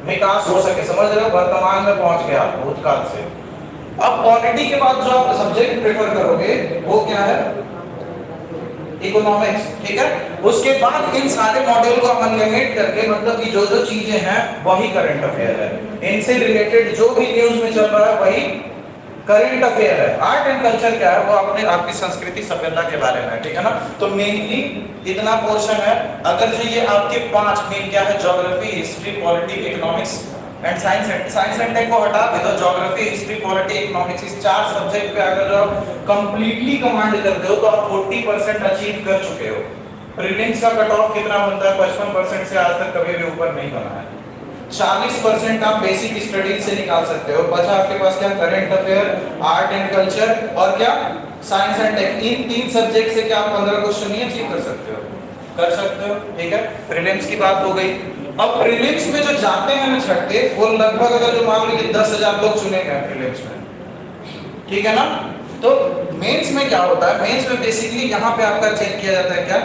विकास हो सके। समझ रहे हो? वर्तमान में पहुंच गया भूतकाल से। अब पॉलिटी के बाद जो आप सब्जेक्ट प्रेफर करोगे वो क्या है? इकोनॉमिक्स, ठीक है? उसके बाद इन सारे मॉड्यूल को अमलगमेट करके, मतलब कि जो जो चीजें हैं वही करंट अफेयर है, इनसे रिलेटेड जो भी न्यूज में चल रहा है वही करंट अफेयर है। आर्ट एंड कल्चर क्या है? वो अपने आपकी संस्कृति सभ्यता के बारे में, ठीक है ना? तो मेनली इतना पोर्शन है। अगर जो ये आपके 5 मेन क्या है, geography, history, polity, economics and science and tech को हटा के तो ज्योग्राफी, हिस्ट्री, पॉलिटी, इकोनॉमिक्स, इस 4 सब्जेक्ट पे अगर जो आप कंप्लीटली कमांड करते हो तो आप 40% अचीव कर चुके हो। प्रीलिम्स का कट ऑफ कितना बनता है? 55% से आज तक कभी भी ऊपर नहीं बना है। 40% आप बेसिक स्टडीज से निकाल सकते हो। बचा आपके पास क्या? Current affair, art and culture और क्या? Science and tech. इन 3 सब्जेक्ट से क्या आप 15 क्वेश्चन नहीं अचीव कर सकते हो? कर सकते हो, ठीक है। प्रीलिम्स की बात हो गई। अब प्रीलिम्स में जो जाते हैं ना छठे, वो लगभग अगर जो मान लीजिए 10,000 लोग चुने गए प्रीलिम्स में, ठीक है ना। तो मेंस में क्या होता है? मेंस में बेसिकली यहाँ पे आपका चेक किया जाता है क्या?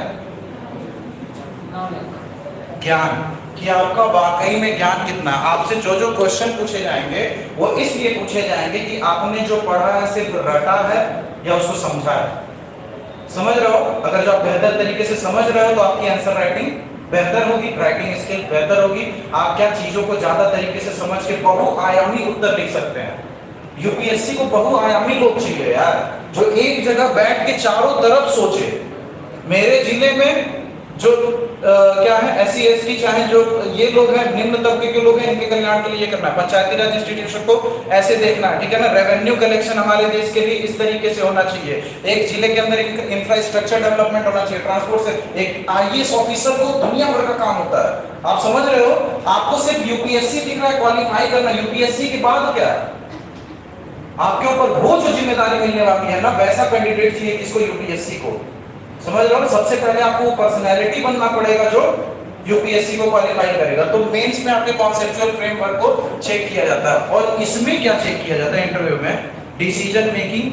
ज्ञान, कि आपका वाकई में ज्ञान कितना है। आपसे जो जो क्वेश्चन पूछे जाएंगे वो इसलिए पूछे जाएंगे कि आपने जो पढ़ा है सिर्फ रटा है या उसको समझा है। समझ रहे हो? अगर जो आप बेहतर तरीके से समझ रहे हो तो आपकी आंसर राइटिंग बेहतर होगी, राइटिंग स्किल बेहतर होगी। आप क्या चीजों को ज्यादा तरीके से समझ के बहुआयामी उत्तर लिख सकते हैं। यूपीएससी को बहुआयामी लोग चाहिए यार, जो एक जगह बैठ के चारों तरफ सोचे। मेरे जिले में जो क्या है, एससी एसटी चाहे जो ये लोग हैं, निम्न तबके के लोग हैं, इनके कल्याण के लिए ये करना है। पंचायती राज इंस्टीट्यूशन को ऐसे देखना है, ठीक है ना। रेवेन्यू कलेक्शन हमारे देश के लिए इस तरीके से होना चाहिए। एक जिले के अंदर इंफ्रास्ट्रक्चर डेवलपमेंट होना चाहिए, ट्रांसपोर्ट से। एक आईएएस ऑफिसर को दुनिया भर का काम होता है। आप समझ रहे हो? आपको सिर्फ यूपीएससी दिख रहा है क्वालिफाई करना, यूपीएससी के बाद क्या है? आपके ऊपर वो जो जिम्मेदारी मिलने वाली है ना, वैसा कैंडिडेट चाहिए किसको? यूपीएससी को। समझ रहे हो? सबसे पहले आपको पर्सनैलिटी बनना पड़ेगा जो यूपीएससी को क्वालिफाई करेगा। तो मेंस में आपके कॉन्सेप्चुअल फ्रेमवर्क को चेक किया जाता है। और इसमें क्या चेक किया जाता है इंटरव्यू में? Decision making,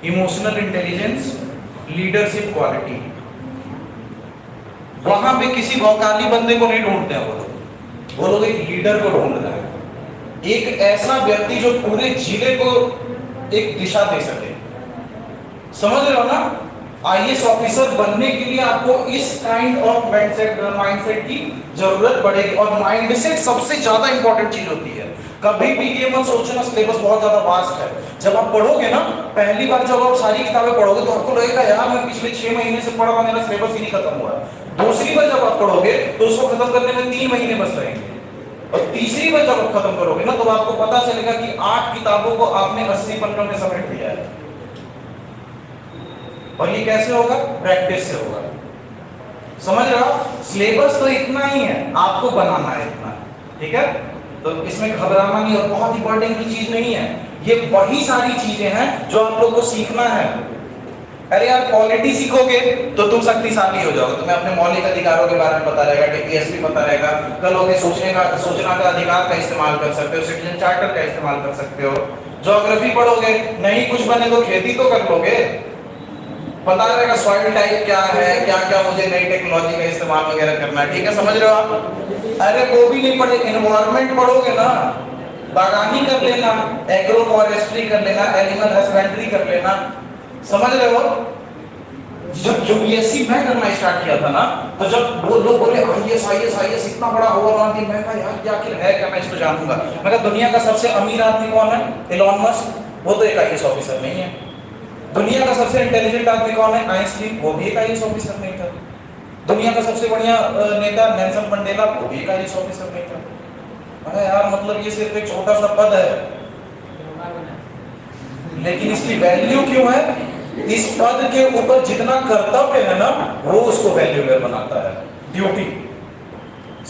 emotional intelligence, leadership quality. वहां पे किसी भौकाली बंदे को नहीं ढूंढते हैं वो लोग एक लीडर को ढूंढ रहे हैं, एक ऐसा व्यक्ति जो पूरे जिले को एक दिशा दे सके। समझ रहे हो ना? आईएएस ऑफिसर बनने के लिए आपको इस काइंड ऑफ माइंडसेट की जरूरत पड़ेगी। और माइंडसेट सबसे ज्यादा इंपॉर्टेंट चीज होती है। कभी भी ये मत सोचना सिलेबस बहुत ज्यादा वास्ट है। जब आप पढ़ोगे ना, पहली बार जब आप सारी किताबें पढ़ोगे तो आपको लगेगा यार मैं पिछले 6 महीने से पढ़ रहा हूं, मेरा सिलेबस ही नहीं खत्म हुआ। दूसरी बार जब आप पढ़ोगे तो उसको खत्म करने में 3 महीने बस रहेंगे। और तीसरी बार जब आप खत्म करोगे ना, तो आपको पता चलेगा कि 8 किताबों को आपने 80 पन्नों में समेट दिया है। और ये कैसे होगा? प्रैक्टिस से होगा। समझ रहे हो? सिलेबस तो इतना ही है, आपको बनाना है इतना, ठीक है। तो इसमें घबराना नहीं, और बहुत इंपॉर्टेंट की चीज नहीं है। ये वही सारी चीजें हैं जो आप लोग को सीखना है। अरे यार पॉलिटी सीखोगे तो तुम शक्तिशाली हो जाओगे, तुम्हें अपने मौलिक अधिकारों के बारे में पता रहेगा, टीपीएसपी पता रहेगा, कल होगे सूचना का अधिकार का इस्तेमाल कर सकते हो, सिटीजन चार्टर का इस्तेमाल कर सकते हो। ज्योग्राफी पढ़ोगे, नहीं कुछ बने तो खेती तो कर लोगे, पता रहेगा सॉइल टाइप क्या है, क्या क्या मुझे नई टेक्नोलॉजी का इस्तेमाल वगैरह करना है, ठीक है। समझ रहे हो आप? अरे वो भी नहीं पढ़े, इन्वायरमेंट पढ़ोगे ना, बागानी कर लेना, एग्रो फॉरेस्ट्री कर लेना, एनिमल हस्बेंड्री कर लेना। समझ रहे हो? जब यूपीएससी मैं करना स्टार्ट किया था ना, तो जब वो लोग बोले आईएएस इतना बड़ा होगा कि मैं कहा यार क्या है क्या, मैं इसको जानूंगा। मैं कहा दुनिया का सबसे अमीर आदमी कौन है? एलन मस्क, वो तो एक आईएएस ऑफिसर नहीं है। दुनिया का सबसे इंटेलिजेंट आदमी कौन है? आइंस्टीन, वो भी एक आईएएस ऑफिसर नहीं था। दुनिया का सबसे बढ़िया नेता नेल्सन मंडेला, वो भी एक आईएएस ऑफिसर नहीं था। अरे यार मतलब ये सिर्फ एक छोटा सा पद है, लेकिन इसकी वैल्यू क्यों है? इस पद के ऊपर जितना कर्तव्य है ना, वो उसको वैल्यूएबल बनाता है। ड्यूटी,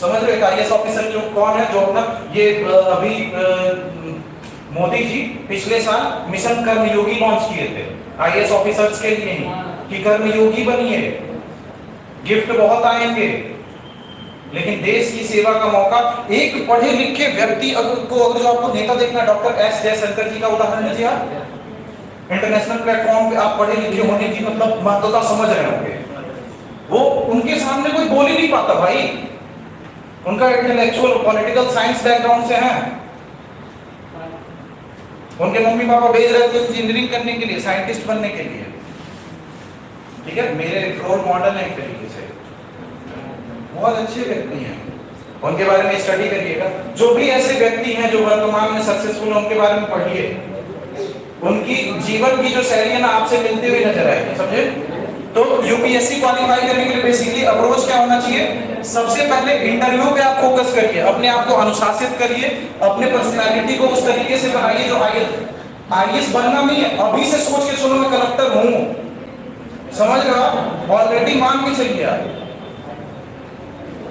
समझ रहे हो? आईएएस ऑफिसर जो कौन है, जो अपना ये अभी मोदी जी पिछले साल मिशन कर्मयोगी लॉन्च किए थे आईएएस ऑफिसर्स के लिए ही, कि कर्मयोगी बनिए, गिफ्ट बहुत आएंगे, लेकिन देश की सेवा का मौका। एक पढ़े लिखे व्यक्ति अगर जो आपको नेता देखना, डॉक्टर एस जयशंकर जी का उदाहरण लीजिए आप। इंटरनेशनल प्लेटफॉर्म पे आप पढ़े लिखे होने की मतलब महत्वता समझ रहे होंगे। वो उनके सामने कोई बोल ही नहीं पाता भाई, उनका इंटेलेक्चुअल पॉलिटिकल साइंस बैकग्राउंड से है। उनके मम्मी पापा भेज रहे थे इंजीनियरिंग करने के लिए, साइंटिस्ट बनने के लिए, ठीक है। मेरे रोल मॉडल है एक तरीके से, बहुत अच्छे व्यक्ति हैं, उनके बारे में स्टडी करिएगा। जो भी ऐसे व्यक्ति हैं जो वर्तमान में सक्सेसफुल हैं, उनके बारे में पढ़िए। उनकी जीवन की जो शैली है ना, आपसे मिलती हुई नजर आएगी, समझे। तो यूपीएससी क्वालिफाई करने के लिए बेसिकली अप्रोच क्या होना चाहिए? सबसे पहले इंटरव्यू पे आप फोकस करिए, अपने आप को अनुशासित करिए, अपने पर्सनालिटी को उस तरीके से बनाइए जो आईएएस बनना नहीं है, अभी से सोच के चलो मैं कलेक्टर हूं, समझ रहे हो? ऑलरेडी मान के चलिए आप।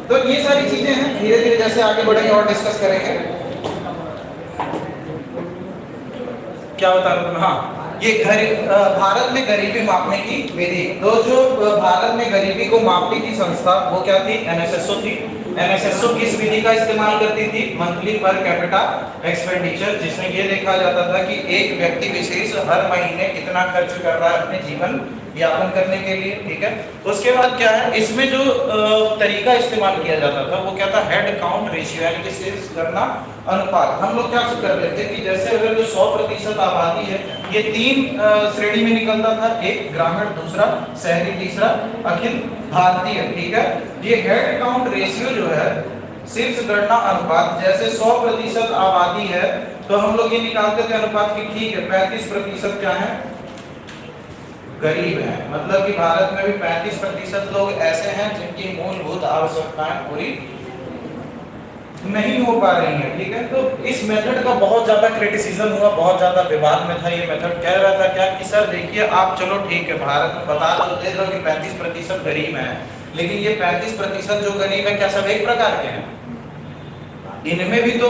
तो ये सारी चीजें हैं, धीरे धीरे जैसे आगे बढ़ेंगे और डिस्कस करेंगे। क्या बता रहा था? हाँ, ये भारत में गरीबी मापने की विधि। तो जो भारत में गरीबी को मापने की संस्था वो क्या थी? एनएसएसओ थी। एनएसएसओ किस विधि का इस्तेमाल करती थी? मंथली पर कैपिटा एक्सपेंडिचर, जिसमें ये देखा जाता था कि एक व्यक्ति विशेष हर महीने कितना खर्च कर रहा है अपने जीवन यापन करने के लिए, ठीक है। उसके बाद क्या है, इसमें जो तरीका इस्तेमाल किया जाता था वो क्या था? हेड काउंट रेशियो, यानी कि सेल्स करना अनुपात। हम लोग क्या कर लेते कि जैसे अगर जो 100% आबादी है ये 3 श्रेणी में निकलता था, एक ग्रामीण, दूसरा शहरी, तीसरा अखिल भारतीय, ठीक है। ये हेड काउंट रेशियो जो है शीर्ष गणना अनुपात, जैसे 100% आबादी है तो हम लोग ये निकालते थे अनुपात की, ठीक है 35% क्या है? गरीब है। मतलब कि भारत में भी 35% लोग ऐसे हैं जिनकी मूलभूत आवश्यकताएं पूरी नहीं हो पा रही हैं, ठीक है। तो इस मेथड का बहुत ज्यादा क्रिटिसिज्म हुआ, बहुत ज्यादा विवाद में था ये मेथड। कह रहा था क्या कि सर देखिए आप, चलो ठीक है भारत में बता तो दे दो कि 35% गरीब हैं, लेकिन ये 35% जो गरीब है क्या सब एक प्रकार के हैं? इनमें भी तो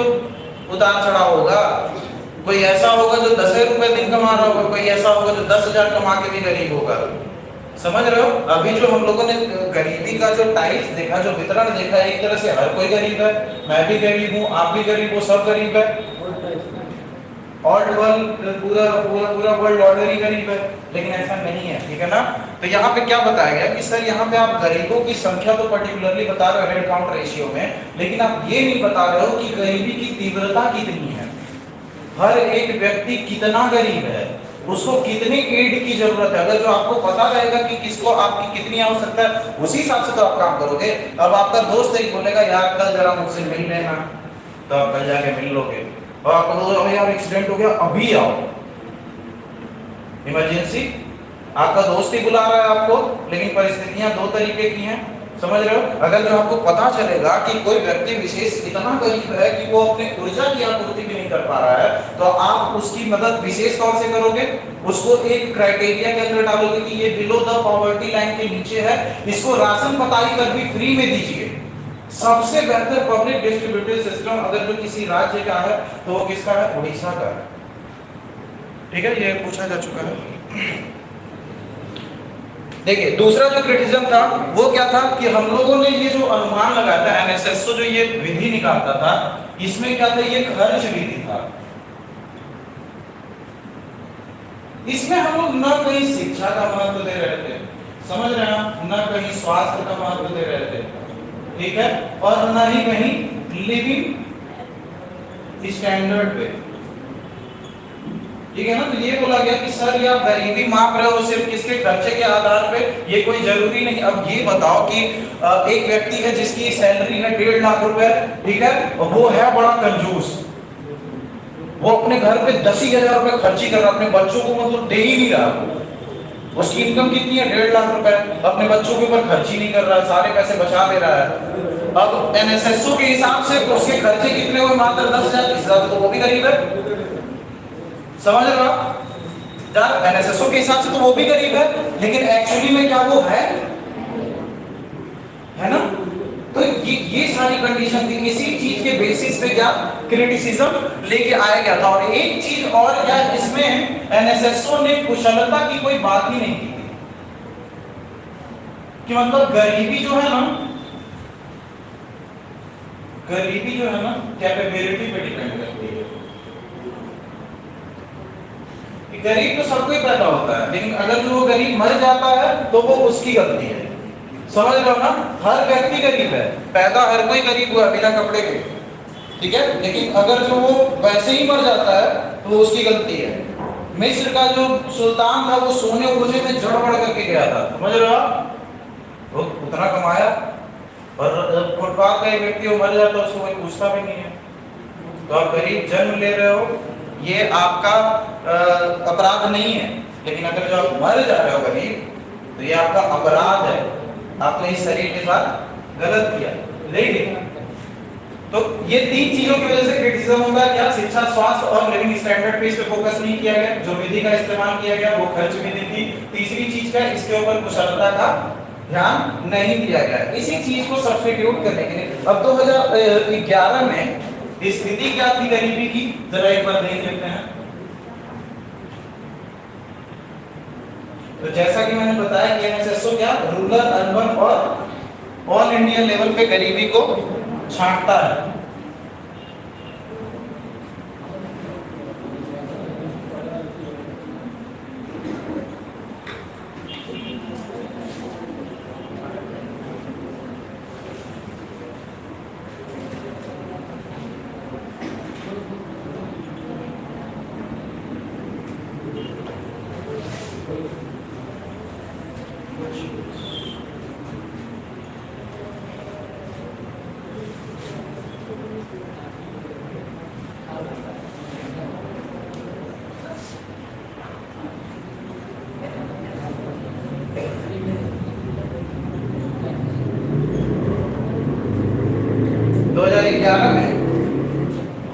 उतार चढ़ाव होगा। कोई ऐसा होगा जो 10 रुपए दिन कमा रहा होगा, कोई ऐसा होगा जो 10,000 कमा के भी गरीब होगा, समझ रहे हो? अभी जो हम लोगों ने गरीबी का जो टाइप्स देखा, जो वितरण देखा, एक तरह से हर कोई गरीब है, मैं भी गरीब हूँ, आप भी गरीब हो, सब गरीब है। ऑल वर्ल्ड, पूरा वर्ल्ड ऑर्डर ही गरीब है, लेकिन ऐसा नहीं है, ठीक है ना। तो यहाँ पे क्या बताया गया कि सर यहाँ पे आप गरीबों की संख्या तो पर्टिकुलरली बता रहे हो हेड काउंट रेशियो में, लेकिन आप ये नहीं बता रहे हो कि गरीबी की तीव्रता कितनी है, हर एक व्यक्ति कितना गरीब है, उसको कितनी एड की जरूरत है। अगर जो आपको पता रहेगा कि किसको आपकी कितनी आवश्यकता है, उसी हिसाब से तो आप काम करोगे। अब आपका दोस्त ही बोलेगा यार कल जरा मुझसे मिल लेना, तो आप कल जाके मिल लोगे। और आपको बोलोगे यार एक्सीडेंट हो गया, अभी आओ, इमरजेंसी। आपका दोस्त ही बुला रहा है आपको, लेकिन परिस्थितियां 2 तरीके की हैं, समझ रहे हो? अगर जो आपको पता चलेगा कि कोई व्यक्ति विशेष इतना गरीब है कि वो अपनी ऊर्जा की आपूर्ति भी नहीं कर पा रहा है, तो आप उसकी मदद विशेष तौर से करोगे, उसको एक क्राइटेरिया के अंदर डालोगे कि ये बिलो द पॉवर्टी लाइन के नीचे है, इसको राशन पताई कर भी फ्री में दीजिए। सबसे बेहतर पब्लिक डिस्ट्रीब्यूटिव सिस्टम अगर जो किसी राज्य का है तो वो किसका है? उड़ीसा का है, ठीक है। ये पूछा जा चुका है। देखिए दूसरा जो क्रिटिसिज्म था वो क्या था कि हम लोगों ने ये जो अनुमान लगाया था, एनएसएसओ जो ये विधि निकालता था, इसमें क्या था? ये खर्च विधि था। इसमें हम लोग न कहीं शिक्षा का महत्व दे रहे थे, समझ रहे हैं, न कहीं स्वास्थ्य का महत्व दे रहे थे, ठीक है, और न ही कहीं लिविंग स्टैंडर्ड पे, ठीक है ना। तो ये बोला गया कि सर ये आप गरीबी माप रहे हो सिर्फ किसके? खर्चे के आधार पे, ये कोई जरूरी नहीं। अब ये बताओ कि एक व्यक्ति है जिसकी सैलरी है 1.5 लाख रुपए, ठीक है, वो है बड़ा कंजूस, वो अपने घर पे 10,000 रुपए खर्ची कर रहा है, अपने बच्चों को मतलब दे ही नहीं रहा। उसकी इनकम कितनी है? 1.5 लाख रुपए, अपने बच्चों के ऊपर खर्च ही नहीं कर रहा है, सारे पैसे बचा दे रहा है। अब एनएसएसओ के हिसाब से उसके खर्चे कितने हुए? मात्र 10,000, तो वो भी गरीब है, समझ रहे हो आप? एनएसएसओ के हिसाब से तो वो भी गरीब है, लेकिन एक्चुअली में क्या वो है ना? तो ये सारी कंडीशन थी, इसी चीज के बेसिस पे क्या क्रिटिसिज्म लेके आया गया था। और एक चीज और क्या, इसमें एनएसएसओ ने कुशलता की कोई बात ही नहीं की कि मतलब गरीबी जो है ना कैपेबिलिटी पे डिपेंड करती है। गरीब तो सबको ही पैदा होता है, लेकिन अगर जो गरीब मर जाता है तो वो उसकी गलती है, समझ रहे हो ना? हर व्यक्ति गरीब है, पैदा हर कोई गरीब हुआ बिना कपड़े के, ठीक है, लेकिन अगर जो वो वैसे ही मर जाता है तो वो उसकी गलती है। मिस्र का जो सुल्तान था वो सोने ओने में जड़ बढ़ करके गया था, समझ रहे हो? वो उतना कमाया और फुटपाथ का एक व्यक्ति वो मर जाता है, उसको कोई पूछता भी नहीं है। तो आप गरीब जन्म ले रहे हो, ये आपका अपराध नहीं है, लेकिन अगर जो आप मर जा रहे हो गरीब, तो ये आपका अपराध है, आपने इस शरीर के साथ गलत किया। लेकिन तो ये तीन चीजों की वजह से क्रिटिसिज्म होगा, क्या शिक्षा, स्वास्थ्य और लिविंग स्टैंडर्ड पे इस पे फोकस नहीं किया गया, जो विधि का इस्तेमाल किया गया वो खर्च विधि थी। तीसरी चीज का इसके ऊपर कुशलता का ध्यान नहीं दिया गया। इसी चीज को सब्स्टिट्यूट करने के लिए अब 2011 में स्थिति क्या थी गरीबी की, जरा एक बार देख लेते हैं। तो जैसा कि मैंने बताया कि एनएसएसओ क्या रूरल, अर्बन और ऑल इंडिया लेवल पे गरीबी को छांटता है।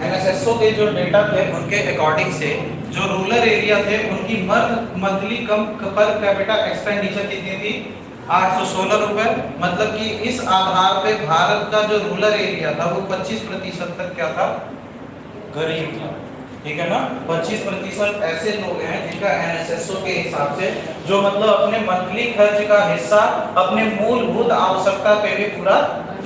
एनएसएसओ के जो डेटा थे उनके अकॉर्डिंग से जो रूरल एरिया थे उनकी मंथली कम पर कैपिटा एक्सपेंडिचर कितनी थी, 816 रुपए। मतलब कि इस आधार पे भारत का जो रूरल एरिया था वो 25% तक क्या था, गरीब था। ठीक है ना, 25% ऐसे लोग हैं जिनका एनएसएसओ के हिसाब से जो मतलब अपने मंथली खर्च का हिस्सा अपने मूलभूत आवश्यकता पे भी पूरा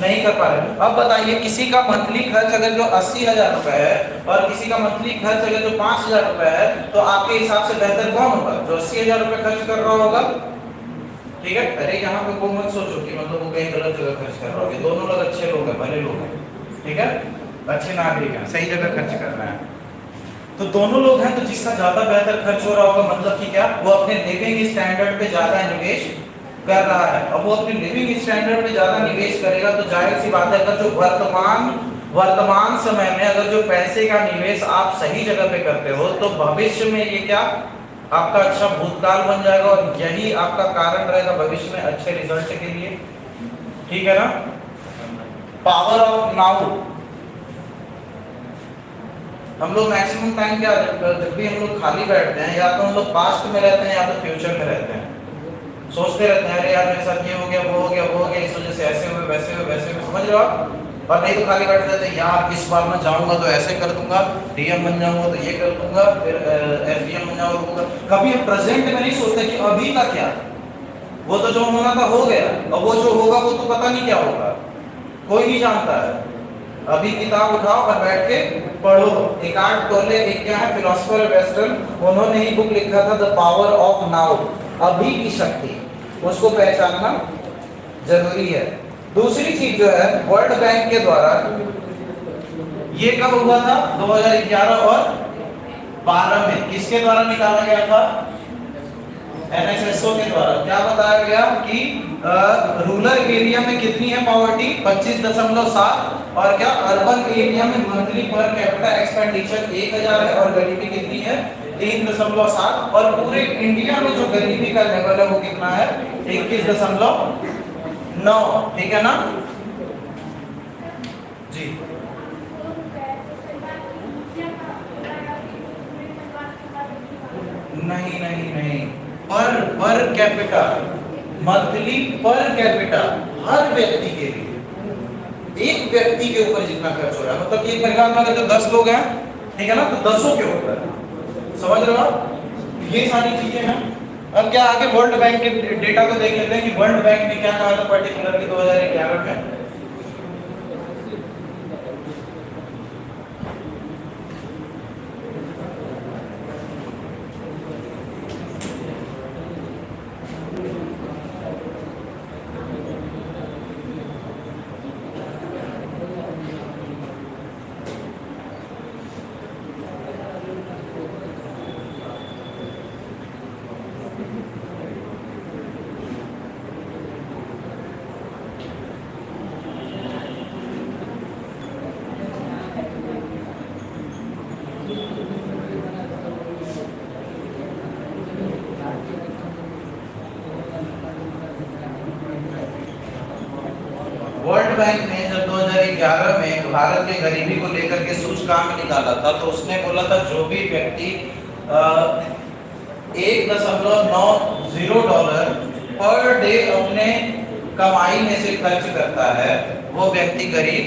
नहीं कर पा रहे। अब बताइए, किसी का मंथली खर्च अगर जो 80,000 रुपए है और किसी का मंथली खर्च अगर जो 5,000 रुपए है, तो आपके हिसाब से बेहतर कौन होगा, जो 80,000 रुपए खर्च कर रहा होगा। ठीक है, अरे यहाँ पे वो मत सोचो कि मतलब वो कहीं गलत जगह खर्च कर रहा होगा, दोनों लोग अच्छे लोग हैं, भले लोग हैं, ठीक है, अच्छे नागरिक हैं, सही जगह खर्च कर रहे हैं। तो दोनों लोग हैं, तो जिसका ज्यादा बेहतर खर्च हो रहा होगा मतलब कि क्या, वो अपने लिविंग स्टैंडर्ड पे ज्यादा निवेश कर रहा है। अब वो अपने लिविंग स्टैंडर्ड पे ज्यादा निवेश करेगा तो जाहिर सी बात है अगर जो वर्तमान समय में अगर जो पैसे का निवेश आप सही जगह पे करते हो तो भविष्य में ये क्या आपका अच्छा भूतकाल बन जाएगा और यही आपका कारण रहेगा भविष्य में अच्छे रिजल्ट के लिए। ठीक है ना। पावर ऑफ नाउ, हम लोग मैक्सिमम टाइम क्या जब भी हम लोग खाली बैठते हैं या तो हम लोग पास्ट में रहते हैं या तो फ्यूचर में रहते हैं, सोचते रहते हैं अरे यार मेरे साथ ये हो गया वो हो गया वो हो गया, इस वजह से ऐसे हुए वैसे हुए वैसे हुए, समझ रहे हो आप। और नहीं तो खाली बैठ जाते हैं यार इस बार मैं जाऊंगा तो ऐसे कर दूंगा, डीएम बन जाऊंगा तो ये कर दूंगा, फिर एसडीएम बन जाऊंगा। कभी प्रेजेंट में नहीं सोचते कि अभी का क्या, वो तो जो होना था हो गया, और वो जो होगा वो तो पता नहीं क्या होगा, कोई नहीं जानता है। अभी किताब उठाओ और बैठ के पढ़ो। एकार्ट टोले एक क्या है फिलोसोफर वेस्टर्न, उन्होंने ही बुक लिखा था द पावर ऑफ नाउ, अभी की शक्ति, उसको पहचानना जरूरी है। दूसरी चीज जो है वर्ल्ड बैंक के द्वारा, ये कब हुआ था 2011 और 12 में, किसके द्वारा निकाला गया था, एनएसएसओ के द्वारा। क्या बताया गया कि रूरल एरिया में कितनी है पॉवर्टी 25.7 और क्या अर्बन एरिया में मंथली पर कैपिटा एक्सपेंडिचर 1000 है और गरीबी कितनी है 3.7 और पूरे इंडिया में जो गरीबी का लेवल है वो कितना है 21.9। ठीक है ना जी। नहीं नहीं नहीं, per capita, monthly per capita, हर व्यक्ति के लिए, एक व्यक्ति के ऊपर जितना खर्च हो रहा है, मतलब एक परिवार में अगर जो 10 लोग हैं, ठीक है ना, तो 10 के ऊपर, समझ रहे हो आप, ये सारी चीजें हैं। अब क्या आगे वर्ल्ड बैंक के डेटा को देख लेते हैं कि वर्ल्ड बैंक ने क्या कहा था पर्टिकुलर कि 2011 में। बैंक ने जब 2011 में भारत के गरीबी को लेकर के सूचकांक निकाला था तो उसने बोला था जो भी व्यक्ति $1.90 पर डे अपने कमाई में से खर्च करता है वो व्यक्ति गरीब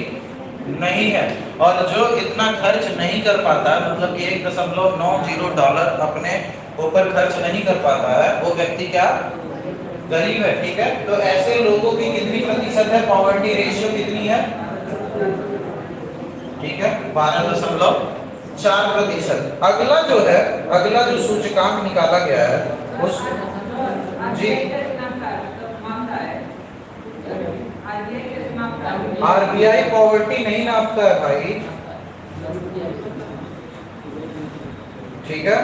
नहीं है, और जो इतना खर्च नहीं कर पाता मतलब कि $1.90 अपने ऊपर खर्च नहीं कर पाता है वो व्यक्ति क्या गरीब है। ठीक है, तो ऐसे लोगों की कितनी प्रतिशत है, पॉवर्टी रेशियो कितनी है, ठीक है 12.4%। अगला जो सूचकांक निकाला गया है उस जी आरबीआई पॉवर्टी नहीं नापता है भाई, ठीक है।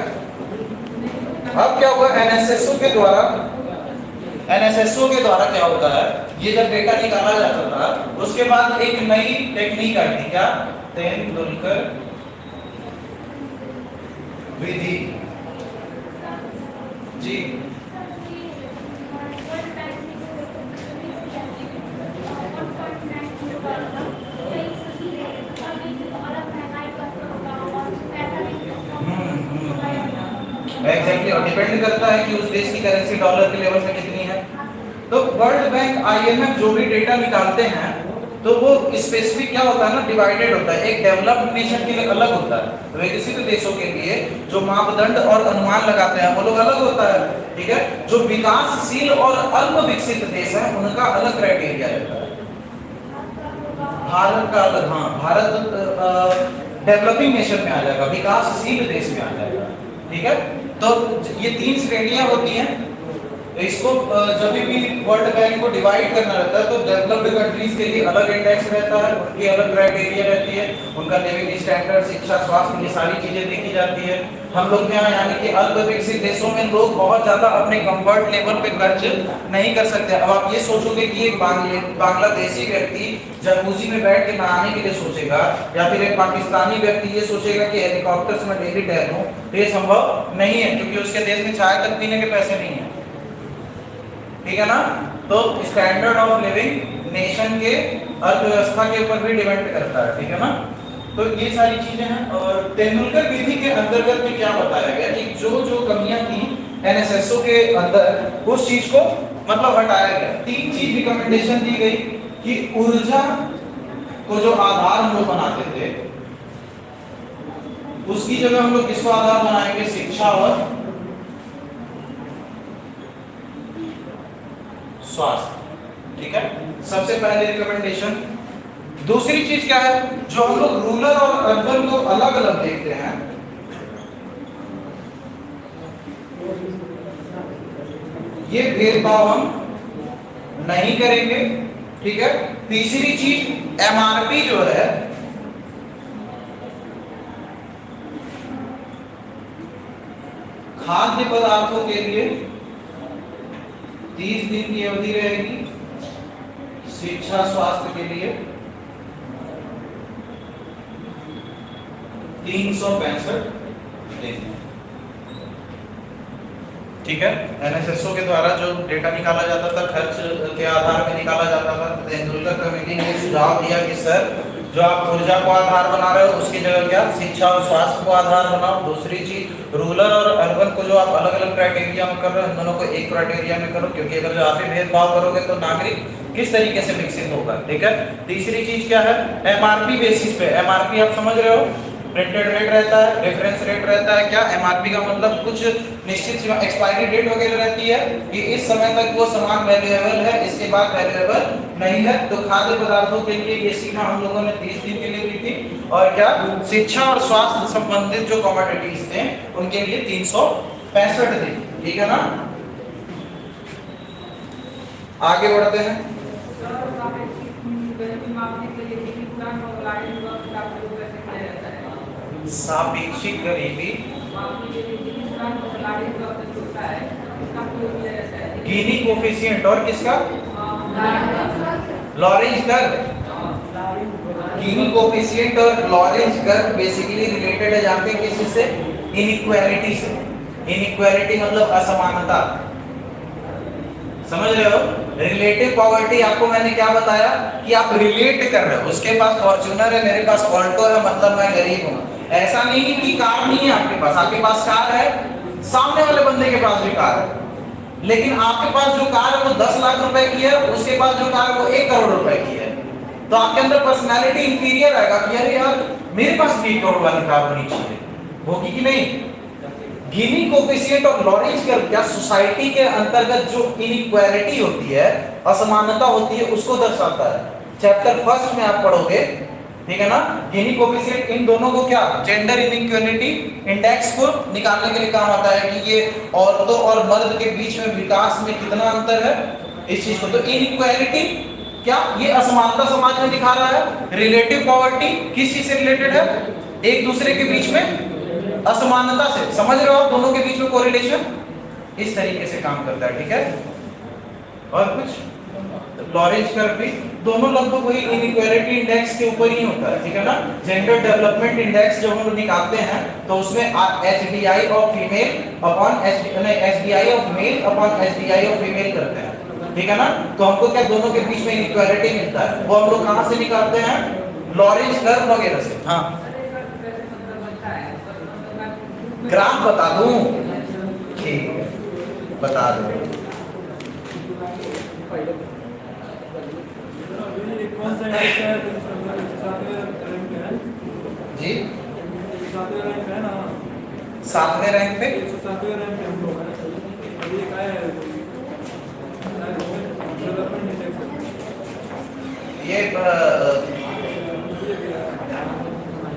अब क्या हुआ, एनएसएसओ के द्वारा क्या होता है, ये जब डेटा निकाला जाता था उसके बाद एक नई टेक्निक आई थी, क्या, तेंदुलकर विधि जी। एग्जैक्टली, और डिपेंड करता है कि उस देश की करेंसी डॉलर के लेवल पे कितनी है। तो वर्ल्ड बैंक, आईएमएफ जो भी डेटा निकालते हैं तो वो स्पेसिफिक क्या होता है ना, डिवाइडेड होता है। एक डेवलप्ड नेशन के लिए अलग होता है, विकसित देशों के लिए जो मापदंड और अनुमान लगाते हैं वो लोग अलग होता है, ठीक है। जो विकासशील और अल्प विकसित देश है उनका अलग क्राइटेरिया रहता है। भारत का अलग, हाँ, भारत डेवलपिंग नेशन में आ जाएगा, विकासशील देश में आ जाएगा, ठीक है। तो ये 3 श्रेणियां होती हैं। इसको जब भी वर्ल्ड बैंक को डिवाइड करना रहता है तो डेवलप्ड कंट्रीज के लिए अलग इंडेक्स रहता है, उनकी अलग क्राइटेरिया रहती है, उनका लिविंग स्टैंडर्ड, शिक्षा, स्वास्थ्य, ये सारी चीजें देखी जाती है। हम लोग यहाँ यानी कि अल्प विकसित देशों में लोग बहुत ज्यादा अपने कंफर्ट लेवल पे खर्च नहीं कर सकते। अब आप ये सोचोगे कि एक बांग्लादेशी व्यक्ति जकूजी में बैठ के नहाने के लिए सोचेगा, या फिर एक पाकिस्तानी व्यक्ति ये सोचेगा कि हेलीकॉप्टर से मैं डेली टहलूं, तो ये संभव नहीं है, क्योंकि उसके देश में चाय तक पीने के पैसे नहीं है, ठीक है ना। तो स्टैंडर्ड ऑफ लिविंग नेशन के अर्थव्यवस्था के ऊपर भी डिपेंड करता है, ठीक है ना। तो ये सारी चीजें हैं। और तेंदुलकर विधि के अंतर्गत में क्या बताया गया कि जो कमियां थी एनएसएसओ के अंदर उस चीज को मतलब हटाया गया। 3 चीज रिकमेंडेशन दी गई कि ऊर्जा को जो आधार हम लोग बनाते थे उसकी जगह हम लोग किसको आधार बनाएंगे, शिक्षा और स्वास्थ्य, ठीक है, सबसे पहले रिकमेंडेशन। दूसरी चीज क्या है, जो हम लोग रूरल और अर्बन को अलग अलग देखते हैं, ये भेदभाव हम नहीं करेंगे, ठीक है। तीसरी चीज एमआरपी जो है खाद्य पदार्थों के लिए 30 दिन की अवधि रहेगी, शिक्षा स्वास्थ्य के लिए 365 दिन, ठीक है। एनएसएसओ के द्वारा जो डेटा निकाला जाता था खर्च के आधार पे निकाला जाता था, तेंदुलकर कमेटी ने सुझाव दिया कि सर जो आप ऊर्जा को आधार बना रहे हो उसकी जगह क्या शिक्षा और स्वास्थ्य को आधार बनाओ। दूसरी चीज रूरल और अर्बन को जो आप अलग अलग क्राइटेरिया में कर रहे हो उन दोनों को एक क्राइटेरिया में करो, क्योंकि अगर जो आप ही भेदभाव करोगे तो नागरिक किस तरीके से विकसित होगा, ठीक है। तीसरी चीज क्या है, एमआरपी बेसिस पे। एमआरपी आप समझ रहे हो, प्रिंटेड रेट रहता है, रेफरेंस रेट रहता है। क्या एमआरपी का मतलब कुछ निश्चित सीमा, एक्सपायरी डेट वगैरह रहती है कि इस समय तक वो सामान वैल्यूएबल है, इसके बाद वैल्यूएबल नहीं है। तो खाद्य पदार्थों के लिए ये सीमा हम लोगों ने 30 दिन के लिए दी थी। और क्या शिक्षा और स्वास्थ्य संबंधित जो कमोडिटीज थे उनके लिए 365 दिन, ठीक है ना। आगे बढ़ते हैं। सापेक्षिक गरीबी गिनी कोफिशिएंट और किसका, लॉरेंज कर्व। गिनी कोफिशिएंट और लॉरेंज कर्व बेसिकली रिलेटेड है, जानते हैं किस से, इनइक्वालिटी से। इनइक्वालिटी मतलब असमानता, समझ रहे हो। रिलेटिव पॉवर्टी आपको मैंने क्या बताया कि आप रिलेट कर रहे हो, उसके पास फॉर्च्यूनर है, मेरे पास ऑल्टो है, मतलब मैं गरीब हूँ। ऐसा नहीं कि कार नहीं है आपके पास कार है, सामने वाले बंदे के पास भी कार है, लेकिन आपके पास जो कार है वो 10 लाख रुपए की है, उसके पास जो कार है वो 1 करोड़ रुपए की है। तो आपके अंदर पर्सनालिटी इंफीरियर आएगा कि अरे यार मेरे पास भी 1 करोड़ वाली कार होनी चाहिए, होगी कि नहीं? गिनी कोफिशिएंट और लॉरेंज कर्व क्या सोसाइटी के अंतर्गत जो इनइक्वालिटी होती है, असमानता होती है, उसको दर्शाता है। चैप्टर फर्स्ट में आप पढ़ोगे, ठीक है ना? गिनी कोफिशिएंट इन दोनों को क्या जेंडर इनइक्वालिटी इंडेक्स को निकालने के लिए काम आता है कि ये औरतों और मर्द के बीच में विकास में कितना अंतर है, इस चीज को। तो इनइक्वालिटी क्या ये असमानता समाज में दिखा रहा है। रिलेटिव पॉवर्टी किस चीज से रिलेटेड है? एक दूसरे के बीच में असमानता से। समझ रहे हो आप दोनों के बीच में कोरिलेशन इस तरीके से काम करता है, ठीक है? और कुछ लॉरेंज कर्व भी दोनों लगभग वही इनइक्वालिटी इंडेक्स के ऊपर ही होता है, ठीक है ना? जेंडर डेवलपमेंट इंडेक्स जब हम लोग निकालते हैं तो उसमें HDI of female upon HDI of male upon HDI of female करते हैं, ठीक है ना? तो हमको क्या दोनों के बीच में इनइक्वालिटी मिलता है, वो हम लोग कहां से निकालते हैं? लॉरेंज कर्व वगैरह से। हाँ, ग्राफ बता दूं? ठीक है, बता दो। कौन सा इंडेक्स है? 7वें रैंक पे है जी, 7वें रैंक पे है ना? 7वें रैंक पे 107वें रैंक पे हम लोग हैं। अभी ये क्या है? डेवलपमेंट इंडेक्स ये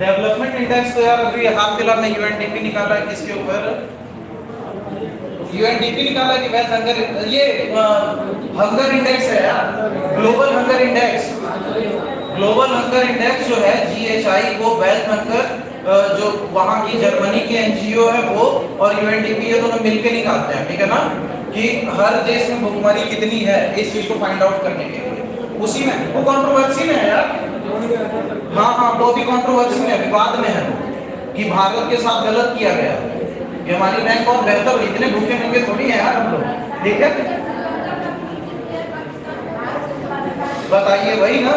डेवलपमेंट इंडेक्स तो यार अभी हाल फिलहाल में यूएनडीपी निकाला है, किसके ऊपर? यूएनडीपी निकाला कि वेल्थ हंगर, ये हंगर इंडेक्स है यार, global hunger index. Global hunger index जो है जीएचआई, वो वेल्थ हंगर जो वहां की जर्मनी की एनजीओ है वो और यूएनडीपी ये दोनों मिलकर निकालते हैं, ठीक है ना? कि हर देश में भुखमरी कितनी है इस चीज को फाइंड आउट करने के लिए। उसी में वो कंट्रोवर्सी में है यार। हाँ, वो भी कंट्रोवर्सी में, विवाद में है कि भारत के साथ गलत किया गया, कि हमारी रैंक बहुत बेहतर हुई। इतने भूखे नंगे थोड़ी है यार हम लोग, ठीक है? बताइए वही ना।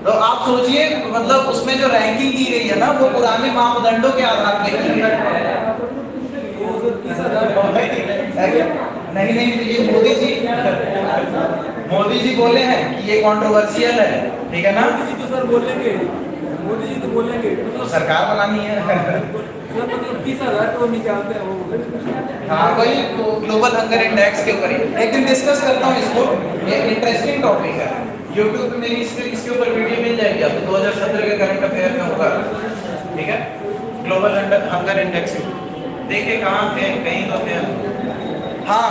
तो आप सोचिए, मतलब उसमें जो रैंकिंग की गई है ना, वो पुराने मापदंडों के आधार पर की गई है। नहीं, तो ये मोदी जी बोले हैं कि ये कंट्रोवर्शियल है, ठीक है ना? मोदी जी तो सर बोलेंगे, मोदी जी तो बोलेंगे, तो सरकार बनानी है। मतलब 30,000 तो निकालते हैं वो। हाँ, वही ग्लोबल हंगर इंडेक्स के ऊपर ही एक दिन डिस्कस करता हूँ इसको, ये इंटरेस्टिंग टॉपिक है। YouTube पे मेरी इसके ऊपर वीडियो मिल जाएगी आपको, 2017 के करंट अफेयर में होगा, ठीक है? ग्लोबल हंगर इंडेक्स देखिए कहाँ थे, कहीं तो थे। हाँ,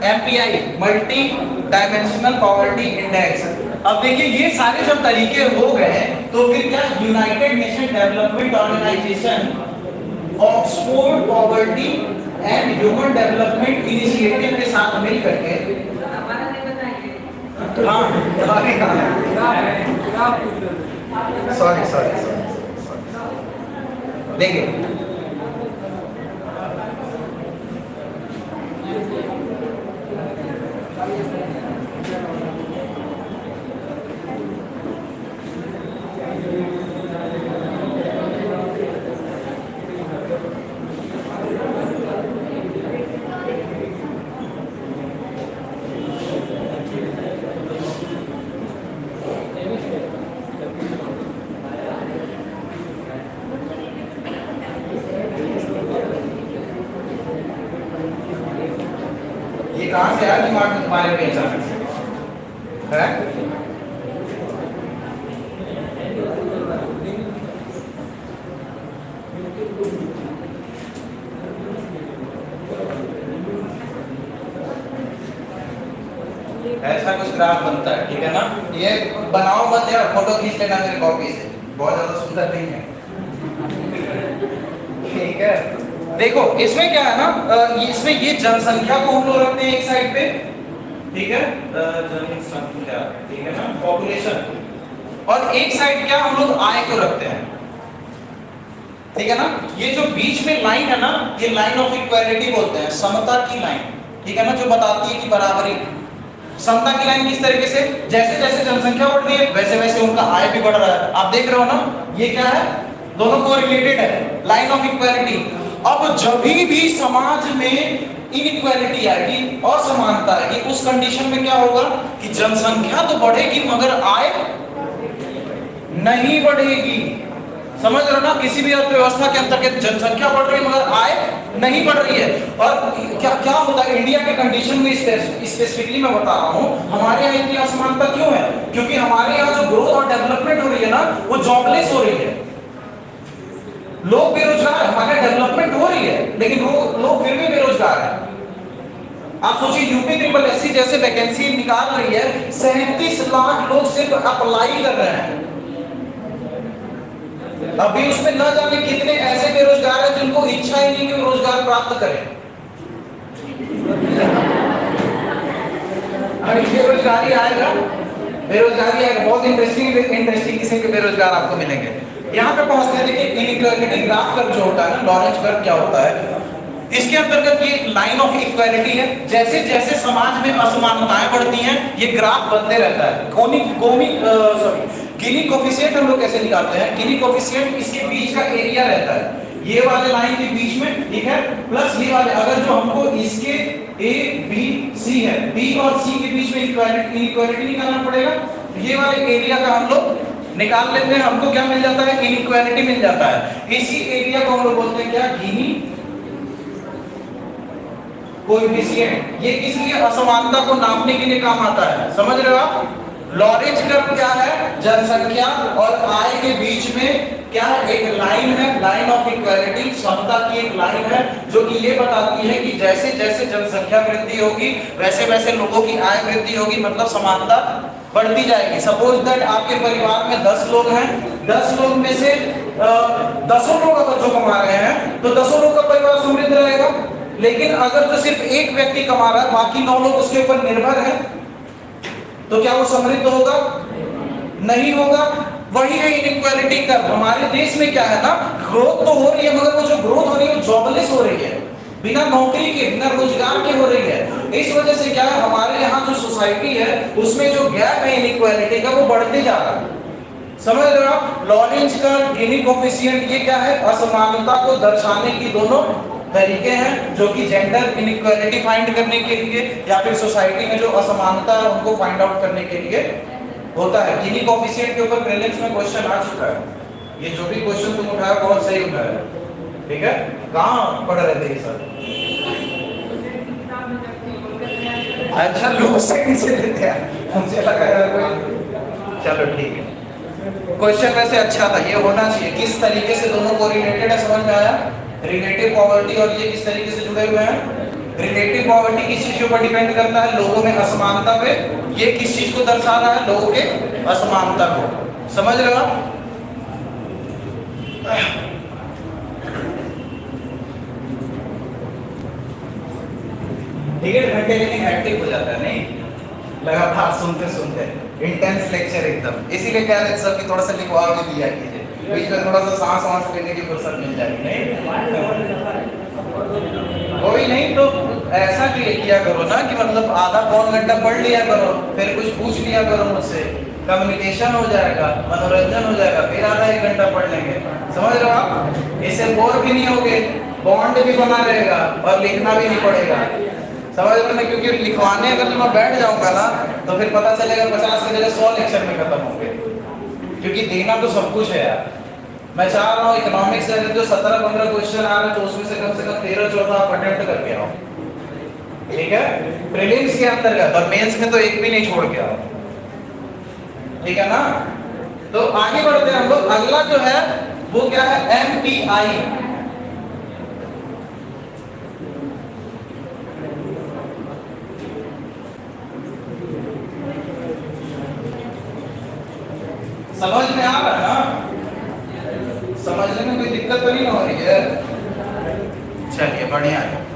MPI multi dimensional poverty index. अब देखिए ये सारे जब तरीके हो गए तो फिर क्या United Nation Development Organization Oxford Poverty and Human Development Initiative के साथ मिल करके सॉरी देखिए कहां से आया दिमाग में तुम्हारे पे अचानक से है? ऐसा कुछ ग्राफ बनता है, ठीक है ना? ये बनाओ मत यार, फोटो खींच लेना मेरी कॉपी से, बहुत ज्यादा सुंदर नहीं है, ठीक है? देखो इसमें क्या है ना, इसमें ये जनसंख्या को हम लोग रखते हैं एक साइड पे, ठीक है? जनसंख्या, ठीक है ना, पॉपुलेशन, और एक साइड क्या हम लोग आय को रखते हैं, ठीक है ना? ये जो बीच में लाइन है ना, ये लाइन ऑफ इक्वालिटी बोलते हैं, समता की लाइन, ठीक है ना, जो बताती है कि बराबरी। समता की लाइन किस तरीके से, जैसे जैसे जनसंख्या बढ़ रही है वैसे वैसे उनका आय भी बढ़ रहा है। आप देख रहे हो ना, ये क्या है, दोनों को रिलेटेड है, लाइन ऑफ इक्वालिटी। अब जब भी समाज में इनइक्वालिटी आएगी, असमानता आएगी, उस कंडीशन में क्या होगा कि जनसंख्या तो बढ़ेगी मगर आय नहीं बढ़ेगी। समझ रहे हो ना, किसी भी अर्थव्यवस्था के अंतर्गत जनसंख्या बढ़ रही है मगर आय नहीं बढ़ रही है। और क्या क्या होता है इंडिया के कंडीशन में, स्पेसिफिकली मैं बता रहा हूं, हमारे यहाँ इतनी असमानता क्यों है, क्योंकि हमारे यहाँ जो ग्रोथ और डेवलपमेंट हो रही है ना, वो जॉबलेस हो रही है, लोग बेरोजगार, हमारे डेवलपमेंट हो रही है लेकिन लोग फिर भी बेरोजगार है। आप सोचिए यूपी ट्रिपल एससी जैसे वैकेंसी निकाल रही है, 37 लाख लोग सिर्फ अप्लाई कर रहे हैं, अभी उसमें न जाने कितने ऐसे बेरोजगार हैं जिनको इच्छा ही नहीं कि वो रोजगार प्राप्त करें। बेरोजगारी आएगा, बेरोजगारी आएगा, बहुत इंटरेस्टिंग किस्म के बेरोजगार आपको मिलेंगे। यहाँ पे पहुंचते हैं, देखिए इनइक्वालिटी ग्राफ कर्व जो होता है ना, लॉरेंज कर्व क्या होता है, इसके अंतर्गत ये लाइन ऑफ इक्वालिटी है। जैसे जैसे समाज में असमानताएं बढ़ती हैं ये ग्राफ बनते रहता है। गिनी कोफिशिएंट हम लोग कैसे निकालते हैं, गिनी कोफिशिएंट इसके बीच का एरिया रहता है, ये वाले लाइन के बीच में, ठीक है, प्लस ये वाले, अगर जो हमको इसके ए बी सी है, बी और सी के बीच में इनइक्वालिटी निकालना पड़ेगा, ये वाले एरिया का हम लोग निकाल लेते हैं, हमको क्या मिल जाता है, इनइक्वालिटी मिल जाता है। इसी एरिया को हम लोग बोलते हैं क्या, गिनी कोएफिशिएंट। ये किस लिए, असमानता को नापने के लिए काम आता है, समझ रहे हो आप। लॉरेंज कर्व क्या है, जनसंख्या और आय के बीच में क्या है, एक लाइन है, लाइन ऑफ इक्वालिटी, समता की एक लाइन है, जो कि ये बताती है कि जैसे जैसे जनसंख्या वृद्धि होगी वैसे वैसे लोगों की आय वृद्धि होगी, मतलब समानता बढ़ती जाएगी। सपोज दैट आपके परिवार में 10 लोग हैं, 10 लोग में से 10 लोग अगर जो कमा रहे हैं तो 10 लोग का परिवार समृद्ध रहेगा, लेकिन अगर जो सिर्फ एक व्यक्ति कमा रहा है बाकी 9 लोग उसके ऊपर निर्भर है, तो क्या वो समृद्ध होगा, नहीं होगा। वही है इनइक्वालिटी कर्व। हमारे देश में क्या है ना, ग्रोथ तो हो रही है मगर वो जो ग्रोथ हो रही है वो जॉबलेस हो रही है, बिना नौकरी के, बिना रोजगार के हो रही है। इस वजह से क्या है, हमारे यहाँ जो सोसाइटी है उसमें जो गैप है इनइक्वालिटी का वो बढ़ते जा रहा है। समझ रहे हो आप। लॉरेंज कर्व, गिनी कोफिशिएंट, ये क्या है, असमानता को दर्शाने की दोनों तरीके हैं, जो कि जेंडर इनइक्वालिटी फाइंड करने के लिए या फिर सोसाइटी में जो असमानता है उनको फाइंड आउट करने के लिए होता है। गिनी कोफिशिएंट के ऊपर प्रीलिम्स में क्वेश्चन आ चुका है, ये जो भी क्वेश्चन तुम उठाया बहुत सही उठाया, ठीक है। कहाँ पढ़ रहे थे ये सर, अच्छा लोग से लेते हैं, हमसे लगा यार कोई, चलो ठीक है। क्वेश्चन वैसे अच्छा था, ये होना चाहिए, किस तरीके से दोनों को रिलेटेड है, समझ में आया। रिलेटिव पॉवर्टी और ये किस तरीके से जुड़े हुए हैं। रिलेटिव पॉवर्टी किस चीज के ऊपर डिपेंड करता है, लोगों में असमानता पे। ये किस चीज को दर्शा रहा है, लोगों के असमानता को, समझ रहे हो आप। डेढ़ घंटे लेकिन हैक्टिक हो जाता है, नहीं लगातार सुनते सुनते, इंटेंस लेक्चर एकदम। इसीलिए क्या है सर कि थोड़ा सा लिखवा के दिया कीजिए, बीच में थोड़ा सा सांस लेने की फुर्सत मिल जाएगी। नहीं कोई नहीं तो ऐसा किया करो ना कि मतलब आधा पौन घंटा पढ़ लिया करो, फिर कुछ पूछ लिया करो मुझसे, कम्युनिकेशन हो जाएगा, मनोरंजन हो जाएगा, फिर आधा 1 घंटा पढ़ लेंगे, समझ रहे हो आप। इससे बोर भी नहीं होगे, बॉन्ड भी बना रहेगा और लिखना भी नहीं पड़ेगा, समझ रहे हो ना। क्योंकि लिखवाने अगर मैं बैठ जाऊंगा ना तो फिर पता चलेगा 50 की जगह 100 लेक्चर में खत्म होंगे, क्योंकि देना तो सब कुछ है यार। मैं चाह रहा हूँ इकोनॉमिक्स से जो 17-15 क्वेश्चन आ रहे हैं तो उसमें से कम 13-14 आप अटेम्प्ट करके आओ, ठीक है, प्रीलिम्स के अंतर्गत, और मेंस में तो एक भी नहीं छोड़ के आओ, ठीक है ना। तो आगे बढ़ते हैं हम लोग। अगला जो है वो क्या है, MPI। समझ में आ रहा है ना, समझने में कोई दिक्कत तो नहीं हो रही है, चलिए बढ़िया है।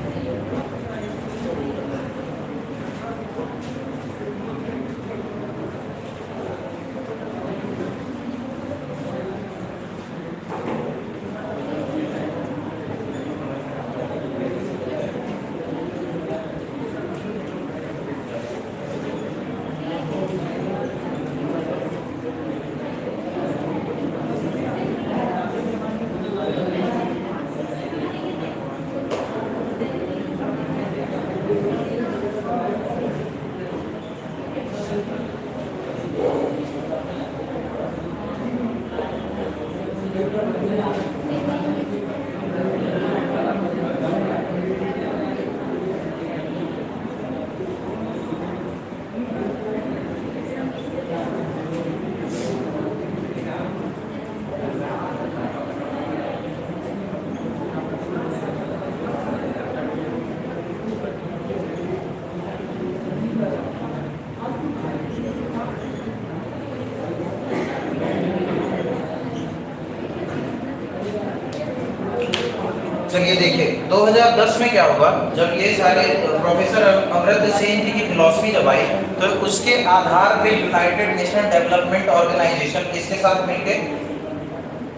चलिए देखिए 2010 में क्या हुआ, जब ये सारे प्रोफेसर अमर्त्य सेन जी की फिलॉसफी जब आई, तो उसके आधार पे यूनाइटेड नेशन डेवलपमेंट ऑर्गेनाइजेशन किसके साथ मिलकर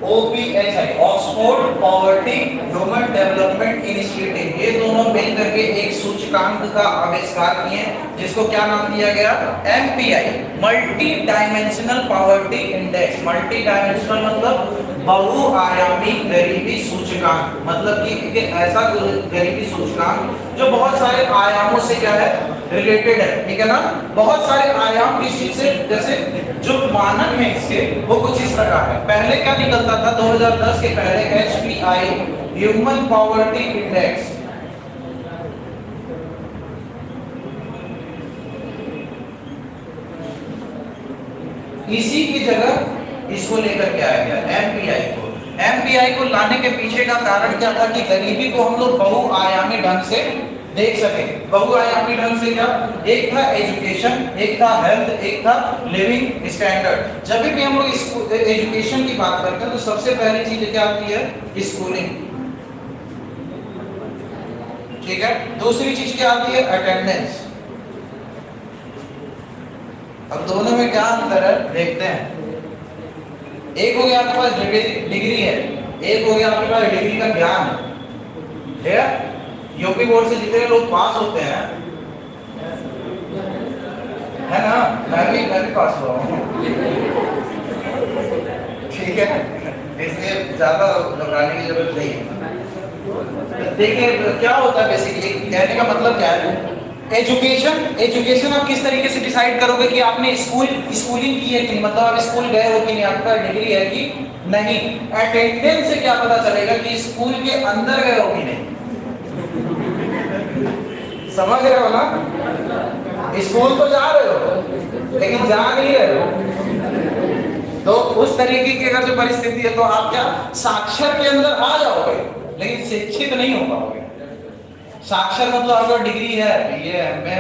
OPHI Oxford poverty human Development initiative, ये दोनों मिल करके एक सूचकांक का आविष्कार किए जिसको क्या नाम दिया गया, MPI multi dimensional poverty index. Multi dimensional मतलब बहुआयामी गरीबी सूचकांक, मतलब कि एक ऐसा गरीबी सूचकांक जो बहुत सारे आयामों से क्या है रिलेटेड है, ठीक है ना। बहुत सारे आयाम किस चीज से, जैसे जो मानक है इसके वो कुछ इस प्रकार है। पहले क्या निकलता था 2010 के पहले HPI ह्यूमन पॉवर्टी इंडेक्स, इसी की जगह इसको लेकर के आया गया MPI को लाने के पीछे का कारण क्या था कि गरीबी को हम लोग बहुआयामी ढंग से देख सके। बहुआयामी ढंग से क्या, एक था एजुकेशन, एक था हेल्थ, एक था लिविंग स्टैंडर्ड। जब भी हम लोग एजुकेशन की बात करते हैं तो सबसे पहली चीज क्या आती है, स्कूलिंग, ठीक है। दूसरी चीज क्या आती है, अटेंडेंस। अब दोनों में क्या अंतर है देखते हैं। एक हो गया आपके पास डिग्री है, एक हो गया आपके पास डिग्री का ज्ञान है। यूपी बोर्ड से जितने लोग पास होते हैं, है ना, मैं भी पास हुआ हूँ, ठीक है, इसलिए ज्यादा घबराने की जरूरत नहीं है। देखिए क्या होता है बेसिकली, कहने का मतलब क्या है, एजुकेशन आप किस तरीके से डिसाइड करोगे कि आपने स्कूलिंग की है कि नहीं, मतलब आप स्कूल गए हो कि नहीं, आपका डिग्री है कि नहीं। अटेंडेंस से क्या पता चलेगा कि स्कूल के अंदर गए हो कि नहीं, समझ रहे हो ना। स्कूल तो जा रहे हो लेकिन जा नहीं रहे हो, तो उस तरीके की अगर जो परिस्थिति है तो आप क्या साक्षर के अंदर आ जाओगे लेकिन शिक्षित नहीं हो पाओगे। साक्षर मतलब आपका डिग्री है, ये एमए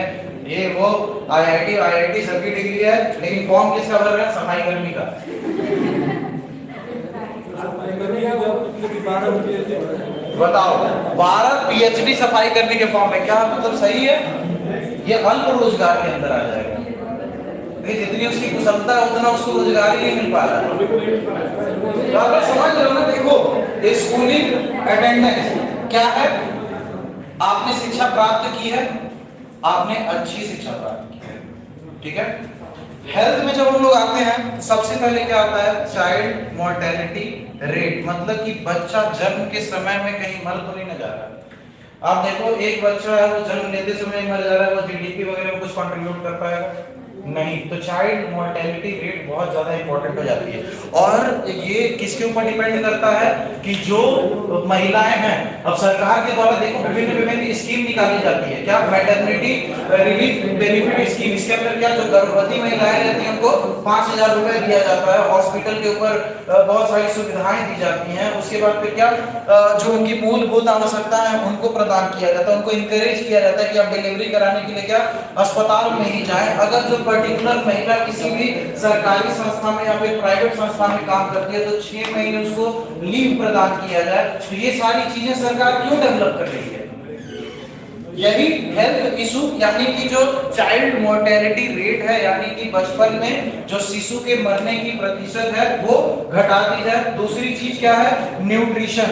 ये वो आईआईटी सबकी डिग्री है, लेकिन फॉर्म किसका भर रहा है, सफाई कर्मी का। बताओ 12 PhD सफाई कर्मी के फॉर्म है, क्या मतलब सही है, ये अल्प रोजगार के अंदर आ जाएगा। जितनी उसकी कुशलता है उतना उसको रोजगार ही नहीं मिल पा रहा है। तो आप समझ रहे हो ना। देखो स्कूलिंग अटेंडेंस क्या है, आपने शिक्षा प्राप्त की है, आपने अच्छी शिक्षा प्राप्त की है, ठीक है। हेल्थ में जब हम लोग आते हैं सबसे पहले क्या आता है, चाइल्ड मोर्टेलिटी रेट, मतलब कि बच्चा जन्म के समय में कहीं मर तो नहीं न जा रहा। आप देखो एक बच्चा है वो जन्म लेते समय मर जा रहा है, वो जीडीपी वगैरह में कुछ कंट्रीब्यूट कर पाएगा नहीं, तो चाइल्ड मोर्टेलिटी रेट बहुत ज्यादा इंपॉर्टेंट हो जाती है। और ये किसके ऊपर डिपेंड करता है कि जो महिलाएं हैं, अब सरकार के द्वारा देखो विभिन्न स्कीम निकाली जाती है, क्या मैटरनिटी रिलीफ बेनिफिट स्कीम, इसके अंदर क्या जो गर्भवती महिलाएं रहती हैं उनको 5,000 रुपए दिया जाता है, हॉस्पिटल के ऊपर बहुत सारी सुविधाएं दी जाती हैं। उसके बाद फिर क्या जो उनकी मूलभूत आवश्यकता है उनको प्रदान किया जाता है, उनको इंकरेज किया जाता है कि आप डिलीवरी कराने के लिए क्या अस्पताल में ही जाएं। अगर जो पर्टिकुलर महिला किसी भी सरकारी संस्था में या फिर प्राइवेट संस्था में काम करती है तो 6 महीने उसको लीव प्रदान किया जाए। तो ये सारी चीजें सरकार क्यों डेवलप कर रही है, यही हेल्थ इशू, यानी कि जो चाइल्ड मोर्टेलिटी रेट है, यानी कि बचपन में जो शिशु के मरने की प्रतिशत है वो घटा दी जाए। दूसरी चीज क्या है, न्यूट्रिशन,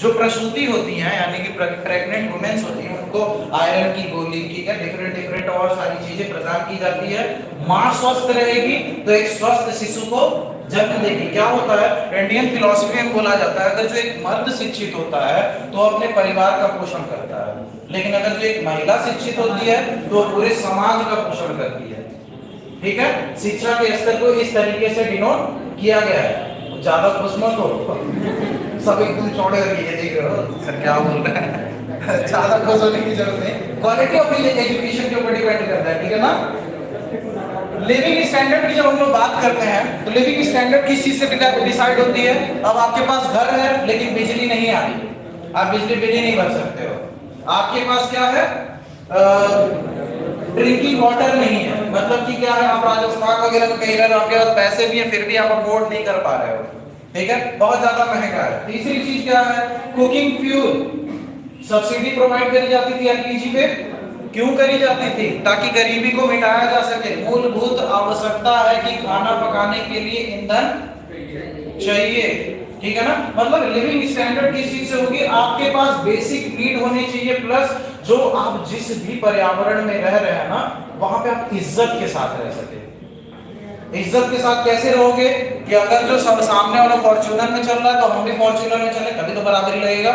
जो प्रसूति होती हैं यानी कि प्रेग्नेंट वुमेन्स होती हैं उनको आयरन की गोली, ठीक है, डिफरेंट और सारी चीजें प्रदान की जाती है। मां स्वस्थ रहेगी तो एक स्वस्थ शिशु को जन्म देगी। क्या होता है, इंडियन फिलॉसफी में बोला जाता है अगर जो एक मर्द शिक्षित होता है तो अपने परिवार का पोषण करता है, लेकिन अगर जो एक महिला शिक्षित होती है तो पूरे समाज का पोषण करती है, ठीक है। शिक्षा के स्तर को इस तरीके से डिनोट किया गया है। ज्यादा खुश मत हो, सब एकदम चौड़े करके देख रहे हो सर क्या बोल रहे हैं, ज्यादा खुश होने की जरूरत नहीं। क्वालिटी ऑफ एजुकेशन के ऊपर डिपेंड करता है, ठीक है ना। लिविंग स्टैंडर्ड की जब हम लोग बात करते हैं तो लिविंग स्टैंडर्ड किस चीज से डिसाइड होती है। अब आपके पास घर है लेकिन बिजली नहीं आ रही, आप बिजली बिल नहीं भर सकते हो। आपके पास क्या है, ड्रिंकिंग वाटर नहीं है, मतलब कि क्या है, आप राजस्थान वगैरह में कहीं रह रहे हो, आपके पास पैसे भी हैं फिर भी आप अफोर्ड नहीं कर पा रहे हो, ठीक है, बहुत ज्यादा महंगा है। तीसरी चीज क्या है, कुकिंग फ्यूल, सब्सिडी प्रोवाइड करी जाती थी एलपीजी पे। क्यों करी जाती थी? ताकि गरीबी को मिटाया जा सके। मूलभूत आवश्यकता है कि खाना पकाने के लिए ईंधन चाहिए, ठीक है ना। मतलब लिविंग स्टैंडर्ड किस चीज से होगी, आपके पास बेसिक नीड होनी चाहिए, प्लस जो आप जिस भी पर्यावरण में रह रहे हैं ना, वहां पे आप इज्जत के साथ रह सके। इज्जत के साथ कैसे रहोगे कि अगर जो सब सामने वाला फॉर्च्यूनर में चल रहा है तो हम भी फॉर्च्यूनर में चले, तभी तो बराबरी लगेगा।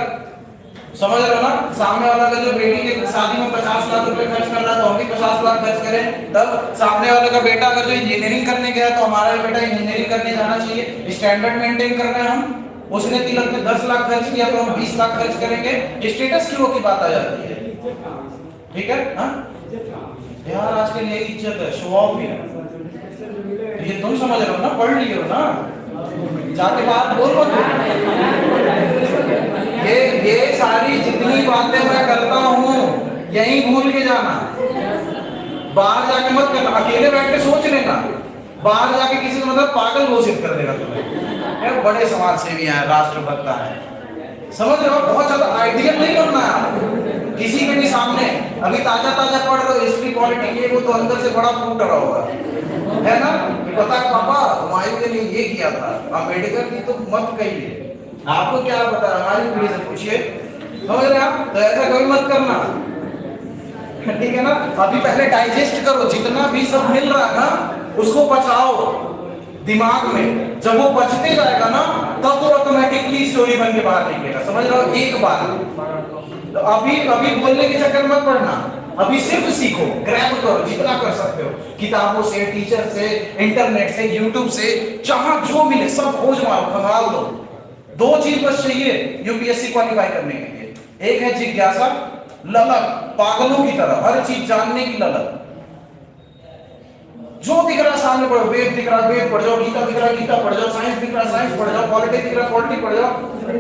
समझ रहे हो ना? सामने वाला का जो बेटी के शादी में 50 लाख रुपए खर्च कर रहा है तो हम भी 50 लाख खर्च करें। तब सामने वाले का बेटा अगर जो इंजीनियरिंग करने गया है तो हमारा भी बेटा इंजीनियरिंग करने जाना चाहिए। स्टैंडर्ड मेंटेन कर रहे हैं हम। उसने तिलक में 10 लाख खर्च किया तो हम 20 लाख खर्च करेंगे। स्टेटस की वो की बात आ जाती है, ठीक है। हाँ यार आजकल यही इज्जत है, शो ऑफ भी है। ये तुम समझ रहे हो ना, पढ़ लिए हो ना, जाके बात बोल मत। ये सारी जितनी बातें मैं करता हूँ यही भूल के जाना, बाहर जाके मत करना। अकेले बैठ के सोच लेना, बाहर जाके किसी को मतलब पागल घोषित कर देगा तुम्हें। बड़े समाज सेवी हैं, राष्ट्रभक्त हैं, समझ रहे हो? बहुत ज्यादा आइडियल नहीं बनना है किसी के भी सामने। अभी ताजा ताजा पढ़ रहे हो हिस्ट्री पॉलिटिक्स, ये वो तो अंदर से बड़ा फूट रहा होगा, है ना। पता है पापा हुमायूं ने ये किया था, अम्बेडकर की तो मत कहिए, आपको क्या पता, हमारी पीढ़ी से पूछिए। समझ रहे आप? तो ऐसा कभी मत करना, ठीक है ना। अभी पहले डाइजेस्ट करो, जितना भी सब मिल रहा है ना उसको पचाओ दिमाग में। जब वो पचते जाएगा ना तब वो ऑटोमेटिकली स्टोरी बन के बाहर निकलेगा। समझ रहे हो? एक बार तो अभी बोलने के चक्कर मत पड़ना, अभी सिर्फ सीखो, ग्रैब करो जितना कर सकते हो, किताबों से, टीचर से, इंटरनेट से, यूट्यूब से, जहां जो मिले सब खोज मारो, खंगाल दो। दो चीज बस चाहिए यूपीएससी क्वालिफाई करने के लिए, एक है जिज्ञासा, ललक, पागलों की तरह हर चीज जानने की ललक। जो दिख रहा सामने पढ़ो, वेद दिख रहा वेद पढ़ जाओ, गीता दिख रहा गीता पढ़ जाओ, साइंस दिख रहा साइंस पढ़ जाओ, पॉलिटिक्स दिख रहा पॉलिटिक्स पढ़ जाओ।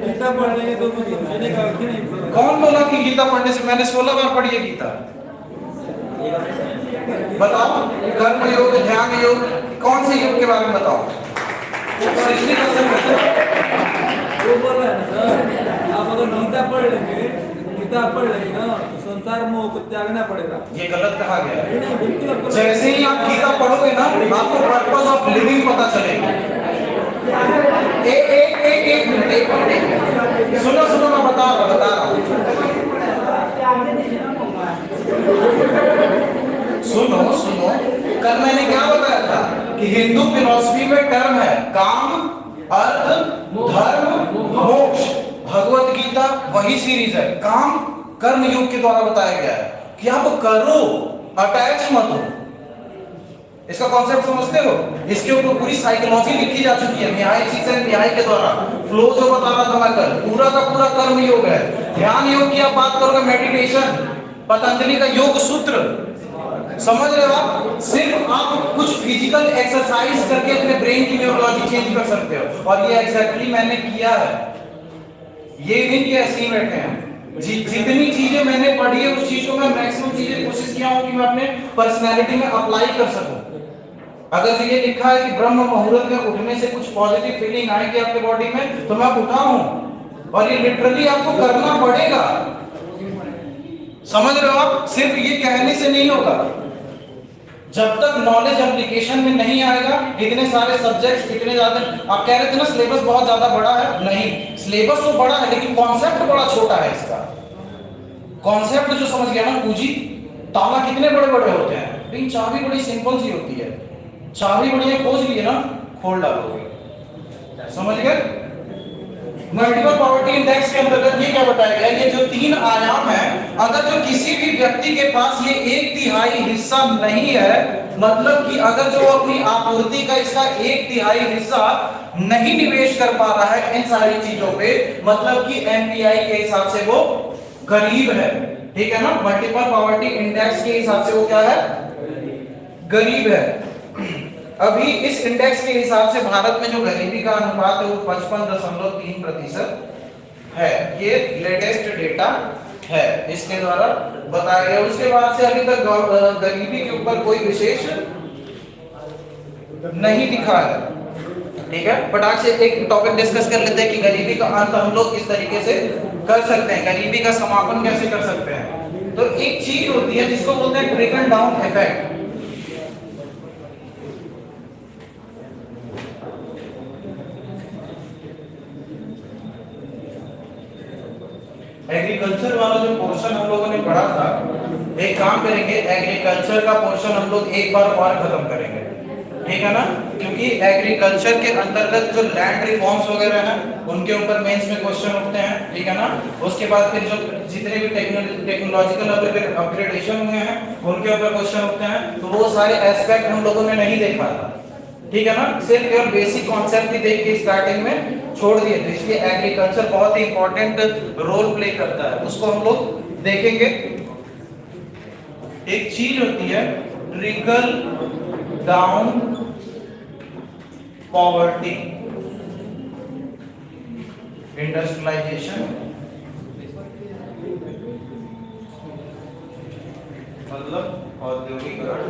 गीता पढ़ने के तो मुझे का कि नहीं। कौन बोला कि गीता पढ़ने से? मैंने 16 बार पढ़ी है गीता। बताओ, कर्म योग, ध्यान योग, कौन से योग के बारे में बताओ? वो बोल रहा है ना सर, आप अगर गीता पढ़ लेंगे, गीता पढ़ लेंगे ना तो संसार मोह को त्यागना पड़ेगा। ये गलत कहा गया है। नहीं, बिल्कुल। जैसे ही आप गीता पढ़ोगे ना आपको पर्पस ऑफ लिविंग पता चलेगा। एक मिनट सुनो मैं बता रहा हूँ। सुनो कल मैंने क्या बताया था कि हिंदू फिलॉसफी में टर्म है काम, अर्थ, धर्म, मोक्ष। भगवत गीता वही सीरीज है, काम कर्म योग के द्वारा बताया गया है कि आप करो, अटैच मत हो। इसका कॉन्सेप्ट समझते हो? इसके ऊपर पूरी साइकोलॉजी लिखी जा चुकी है न्याय चीजन न्याय के द्वारा। फ्लो जो बता रहा था मैं कल, पूरा का पूरा कर्म योग है। ध्यान योग की आप बात करोगे, मेडिटेशन, पतंजलि का योग सूत्र, समझ रहे हो आप? सिर्फ आप कुछ फिजिकल एक्सरसाइज करके अपने ब्रेन की न्यूरोलॉजी चेंज कर सकते हो, और ये एग्जैक्टली मैंने किया है। ये दिन के ऐसे ही बैठे हैं, जितनी चीजें मैंने पढ़ी है उस चीज को मैं मैक्सिमम चीजें कोशिश किया हूं कि मैं अपने पर्सनैलिटी में अप्लाई कर सकूं। अगर ये लिखा है कि ब्रह्म मुहूर्त में उठने से कुछ पॉजिटिव फीलिंग आएगी आपके बॉडी में, तो मैं उठा हूं, और ये लिटरली आपको करना पड़ेगा। समझ रहे हो आप? सिर्फ ये कहने से नहीं होगा, जब तक नॉलेज एप्लीकेशन में नहीं आएगा। इतने सारे सब्जेक्ट्स, इतने ज्यादा, आप कह रहे थे ना सिलेबस बहुत ज्यादा बड़ा है, नहीं, सिलेबस तो बड़ा है लेकिन कॉन्सेप्ट बड़ा छोटा है। इसका कॉन्सेप्ट जो समझ गया ना, पूंजी ताला कितने बड़े बड़े होते हैं, लेकिन चाबी बड़ी सिंपल सी होती है। चाबी बढ़िया खोज लिए ना, खोल डालोगे। समझ गए? मल्टीपल पॉवर्टी इंडेक्स के अंतर्गत ये क्या बताया गया, ये जो 3 आयाम है, अगर जो किसी भी व्यक्ति के पास ये 1/3 हिस्सा नहीं है, मतलब कि अगर जो अपनी आपूर्ति का इसका 1/3 हिस्सा नहीं निवेश कर पा रहा है इन सारी चीजों पे, मतलब कि एमपीआई के हिसाब से वो गरीब है। ठीक है ना? मल्टीपल पॉवर्टी इंडेक्स के हिसाब से वो क्या है? गरीब है। अभी इस इंडेक्स के हिसाब से भारत में जो गरीबी का अनुपात है वो 55.3% है। ये लेटेस्ट डेटा है, इसके द्वारा बताया गया। उसके बाद से अभी तक गरीबी के ऊपर कोई विशेष नहीं दिखा है। ठीक है, फटाक से एक टॉपिक डिस्कस कर लेते हैं कि गरीबी का अंत हम लोग किस तरीके से कर सकते हैं, गरीबी का समापन कैसे कर सकते हैं। तो एक चीज होती है जिसको बोलते हैं ट्रिकल डाउन इफेक्ट। एग्रीकल्चर वाला जो पोर्शन हम लोगों ने पढ़ा था, एक काम करेंगे, एग्रीकल्चर का पोर्शन हम लोग एक बार और खत्म करेंगे, ठीक है ना, क्योंकि एग्रीकल्चर के अंतर्गत जो लैंड रिफॉर्म्स वगैरह हैं उनके ऊपर मेंस में क्वेश्चन उठते हैं, ठीक है ना। उसके बाद फिर जो जितने भी टेक्नोलॉजिकल अपग्रेडेशन हुए हैं उनके ऊपर क्वेश्चन उठते हैं, तो वो सारे एस्पेक्ट हम लोगों ने नहीं देखा था, ठीक है ना, सिर्फ केवल बेसिक कॉन्सेप्ट ही देख के स्टार्टिंग में छोड़ दिए थे। इसलिए एग्रीकल्चर बहुत ही इंपॉर्टेंट रोल प्ले करता है, उसको हम लोग देखेंगे। एक चीज होती है ट्रिकल डाउन पॉवर्टी, इंडस्ट्रियलाइजेशन मतलब औद्योगिकरण,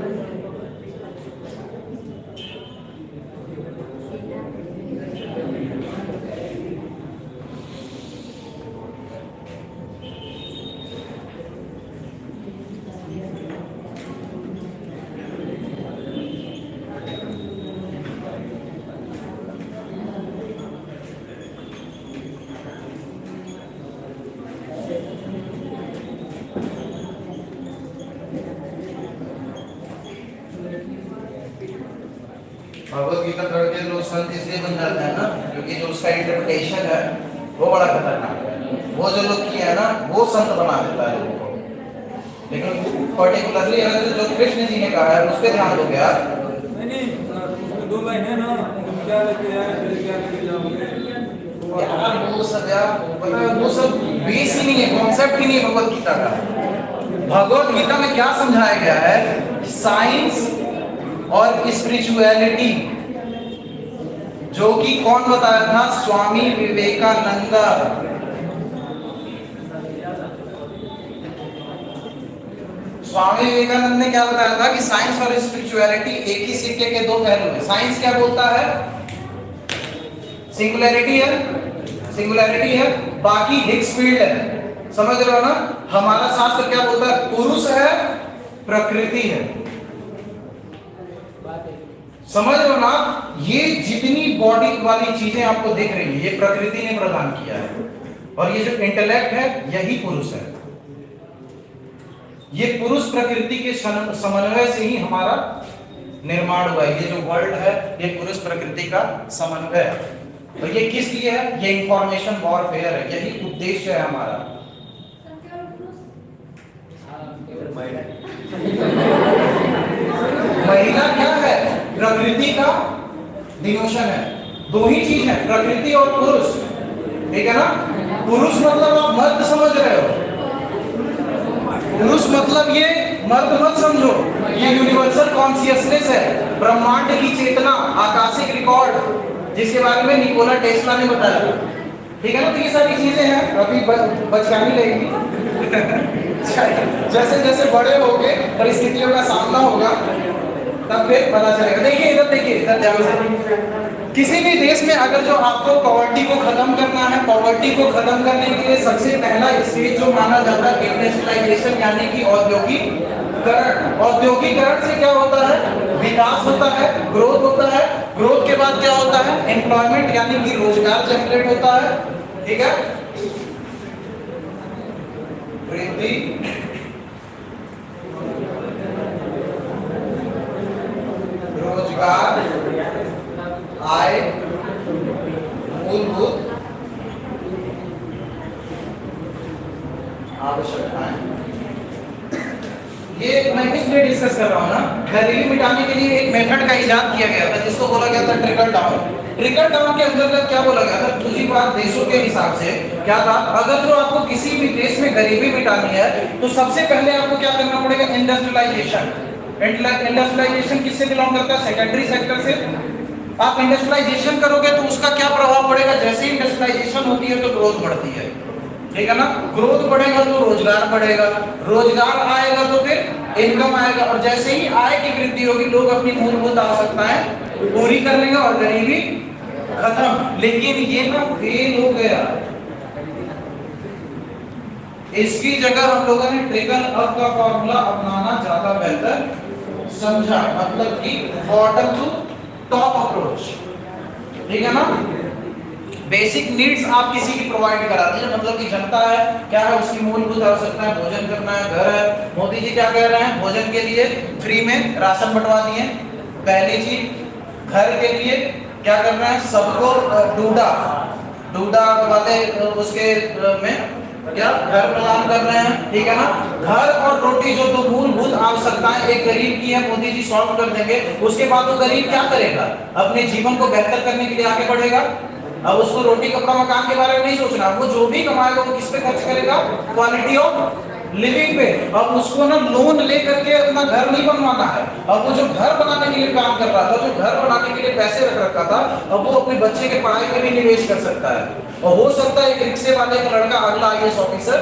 भगवत गीता पढ़ के लोग संत इसलिए बन जाते हैं ना, क्योंकि जो उसका इंटरप्रिटेशन है वो बड़ा खतरनाक है, वो जो लोग किया है ना वो संत बना देता है लोगों को। लेकिन पर्टिकुलरली अगर जो कृष्ण जी ने कहा है उस पर ध्यान दो यार। नहीं सर, उसमें 2 लाइन है ना, तुम क्या लेके आए फिर क्या लेके जाओगे, यार वो सब यार पता है, वो सब बेस ही नहीं है, कॉन्सेप्ट ही नहीं है भगवत गीता का। भगवत गीता में क्या समझाया गया है, साइंस और स्पिरिचुअलिटी, जो कि कौन बताया था, स्वामी विवेकानंद। स्वामी विवेकानंद ने क्या बताया था कि साइंस और स्पिरिचुअलिटी एक ही सिक्के के दो पहलू हैं। साइंस क्या बोलता है, सिंगुलैरिटी है, सिंगुलैरिटी है, बाकी हिग्स फील्ड है, समझ रहे हो ना। हमारा शास्त्र क्या बोलता है, पुरुष है प्रकृति है, समझ रहे हो ना। ये जितनी बॉडी वाली चीजें आपको दिख रही है ये प्रकृति ने प्रदान किया है, और ये जो इंटेलेक्ट है यही पुरुष है। ये पुरुष प्रकृति के समन्वय से ही हमारा निर्माण हुआ है। ये जो वर्ल्ड है ये पुरुष प्रकृति का समन्वय है, और ये किस लिए है, ये इंफॉर्मेशन वॉरफेयर है, यही उद्देश्य है हमारा। महिला क्या है, प्रकृति का डिनोशन है, दो ही चीज है, प्रकृति और पुरुष, ठीक है ना। पुरुष मतलब आप मर्द समझ रहे हो, पुरुष मतलब ये मर्द मत समझो, ये यूनिवर्सल कॉन्शियसनेस है, ब्रह्मांड की चेतना, आकाशिक रिकॉर्ड, जिसके बारे में निकोला टेस्ला ने बताया, ठीक है ना। तो ये सारी चीजें हैं, अभी बचकानी लगेगी जैसे जैसे बड़े होगे परिस्थितियों का सामना होगा तब फिर पता चलेगा। देखिए इधर, देखिए इधर ध्यान से, किसी भी देश में अगर जो आपको पॉवर्टी को खत्म करना है, पॉवर्टी को खत्म करने के लिए सबसे पहला स्टेज जो माना जाता है इंडस्ट्रियलाइजेशन, यानी कि औद्योगिकरण। औद्योगिकरण से क्या होता है, विकास होता है, ग्रोथ होता है, ग्रोथ के बाद क्या होता है, एम्प्लॉयमेंट यानी कि रोजगार जनरेट होता है, ठीक है, वृद्धि, रोजगार, आय, मूलभूत आवश्यकताएं। ये मैं किस लिए डिस्कस कर रहा हूं ना, गरीबी मिटाने के लिए एक मेथड का इजाद किया गया था जिसको बोला गया था ट्रिकल डाउन। ट्रिकल डाउन के अंतर्गत क्या बोला गया था, दूसरी बात देशों के हिसाब से क्या था, अगर जो आपको किसी भी देश में गरीबी मिटानी है तो सबसे पहले आपको क्या करना पड़ेगा, इंडस्ट्रियलाइजेशन। इंडस्ट्रियलाइजेशन किससे बिलोंग करता है, सेकेंडरी सेक्टर से। आप इंडस्ट्रियलाइजेशन करोगे तो उसका क्या प्रभाव पड़ेगा, जैसे इंडस्ट्रियलाइजेशन होती है तो ग्रोथ बढ़ती है, ठीक है ना। ग्रोथ बढ़ेगा तो रोजगार बढ़ेगा, रोजगार आएगा तो फिर इनकम आएगा, और जैसे ही आय की वृद्धि होगी लोग अपनी मूलभूत आवश्यकताएं पूरी कर लेंगे और गरीबी खत्म। लेकिन ये ना फेल हो गया। इसकी जगह हम लोगों ने ट्रिकल अप का फॉर्मूला अपनाना ज्यादा बेहतर समझा, मतलब कि बॉटम टू टॉप अप्रोच, ठीक है ना। बेसिक नीड्स आप किसी की प्रोवाइड कराते हैं, मतलब कि जनता है, क्या है उसकी मूलभूत आवश्यकता है, भोजन करना है, घर है। मोदी जी क्या कह रहे हैं, भोजन के लिए फ्री में राशन बंटवा दिए, पहली चीज। घर के लिए क्या कर रहे हैं, सबको डूडा वाले उसके में क्या घर प्रदान कर रहे हैं, ठीक है ना। घर और रोटी जो दो मूलभूत आवश्यकताएं एक गरीब की है, मोदी जी सॉल्व कर देंगे। उसके बाद वो गरीब क्या करेगा, अपने जीवन को बेहतर करने के लिए आगे बढ़ेगा। अब उसको रोटी कपड़ा मकान के बारे में नहीं सोचना, वो जो भी कमाएगा वो किस पे खर्च करेगा, क्वालिटी ऑफ लिविंग पे। अब उसको ना लोन लेकर के अपना घर नहीं बनवाना है। अब वो जो घर बनाने के लिए काम कर रहा था, जो घर बनाने के लिए पैसे रख रखा था, अब वो अपने बच्चे के पढ़ाई में भी निवेश कर सकता है। और हो सकता है एक रिक्शे वाले का लड़का अगला IAS ऑफिसर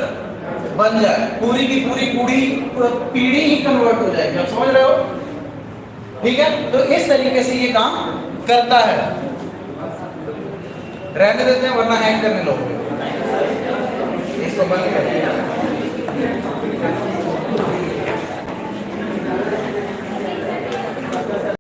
बन जाए, पूरी की पूरी पीढ़ी ही कन्वर्ट हो जाएगी। आप समझ रहे हो, ठीक है। तो इस तरीके से ये काम करता है। रहने देते हैं वरना हैंग करने लोग, इसको बंद कर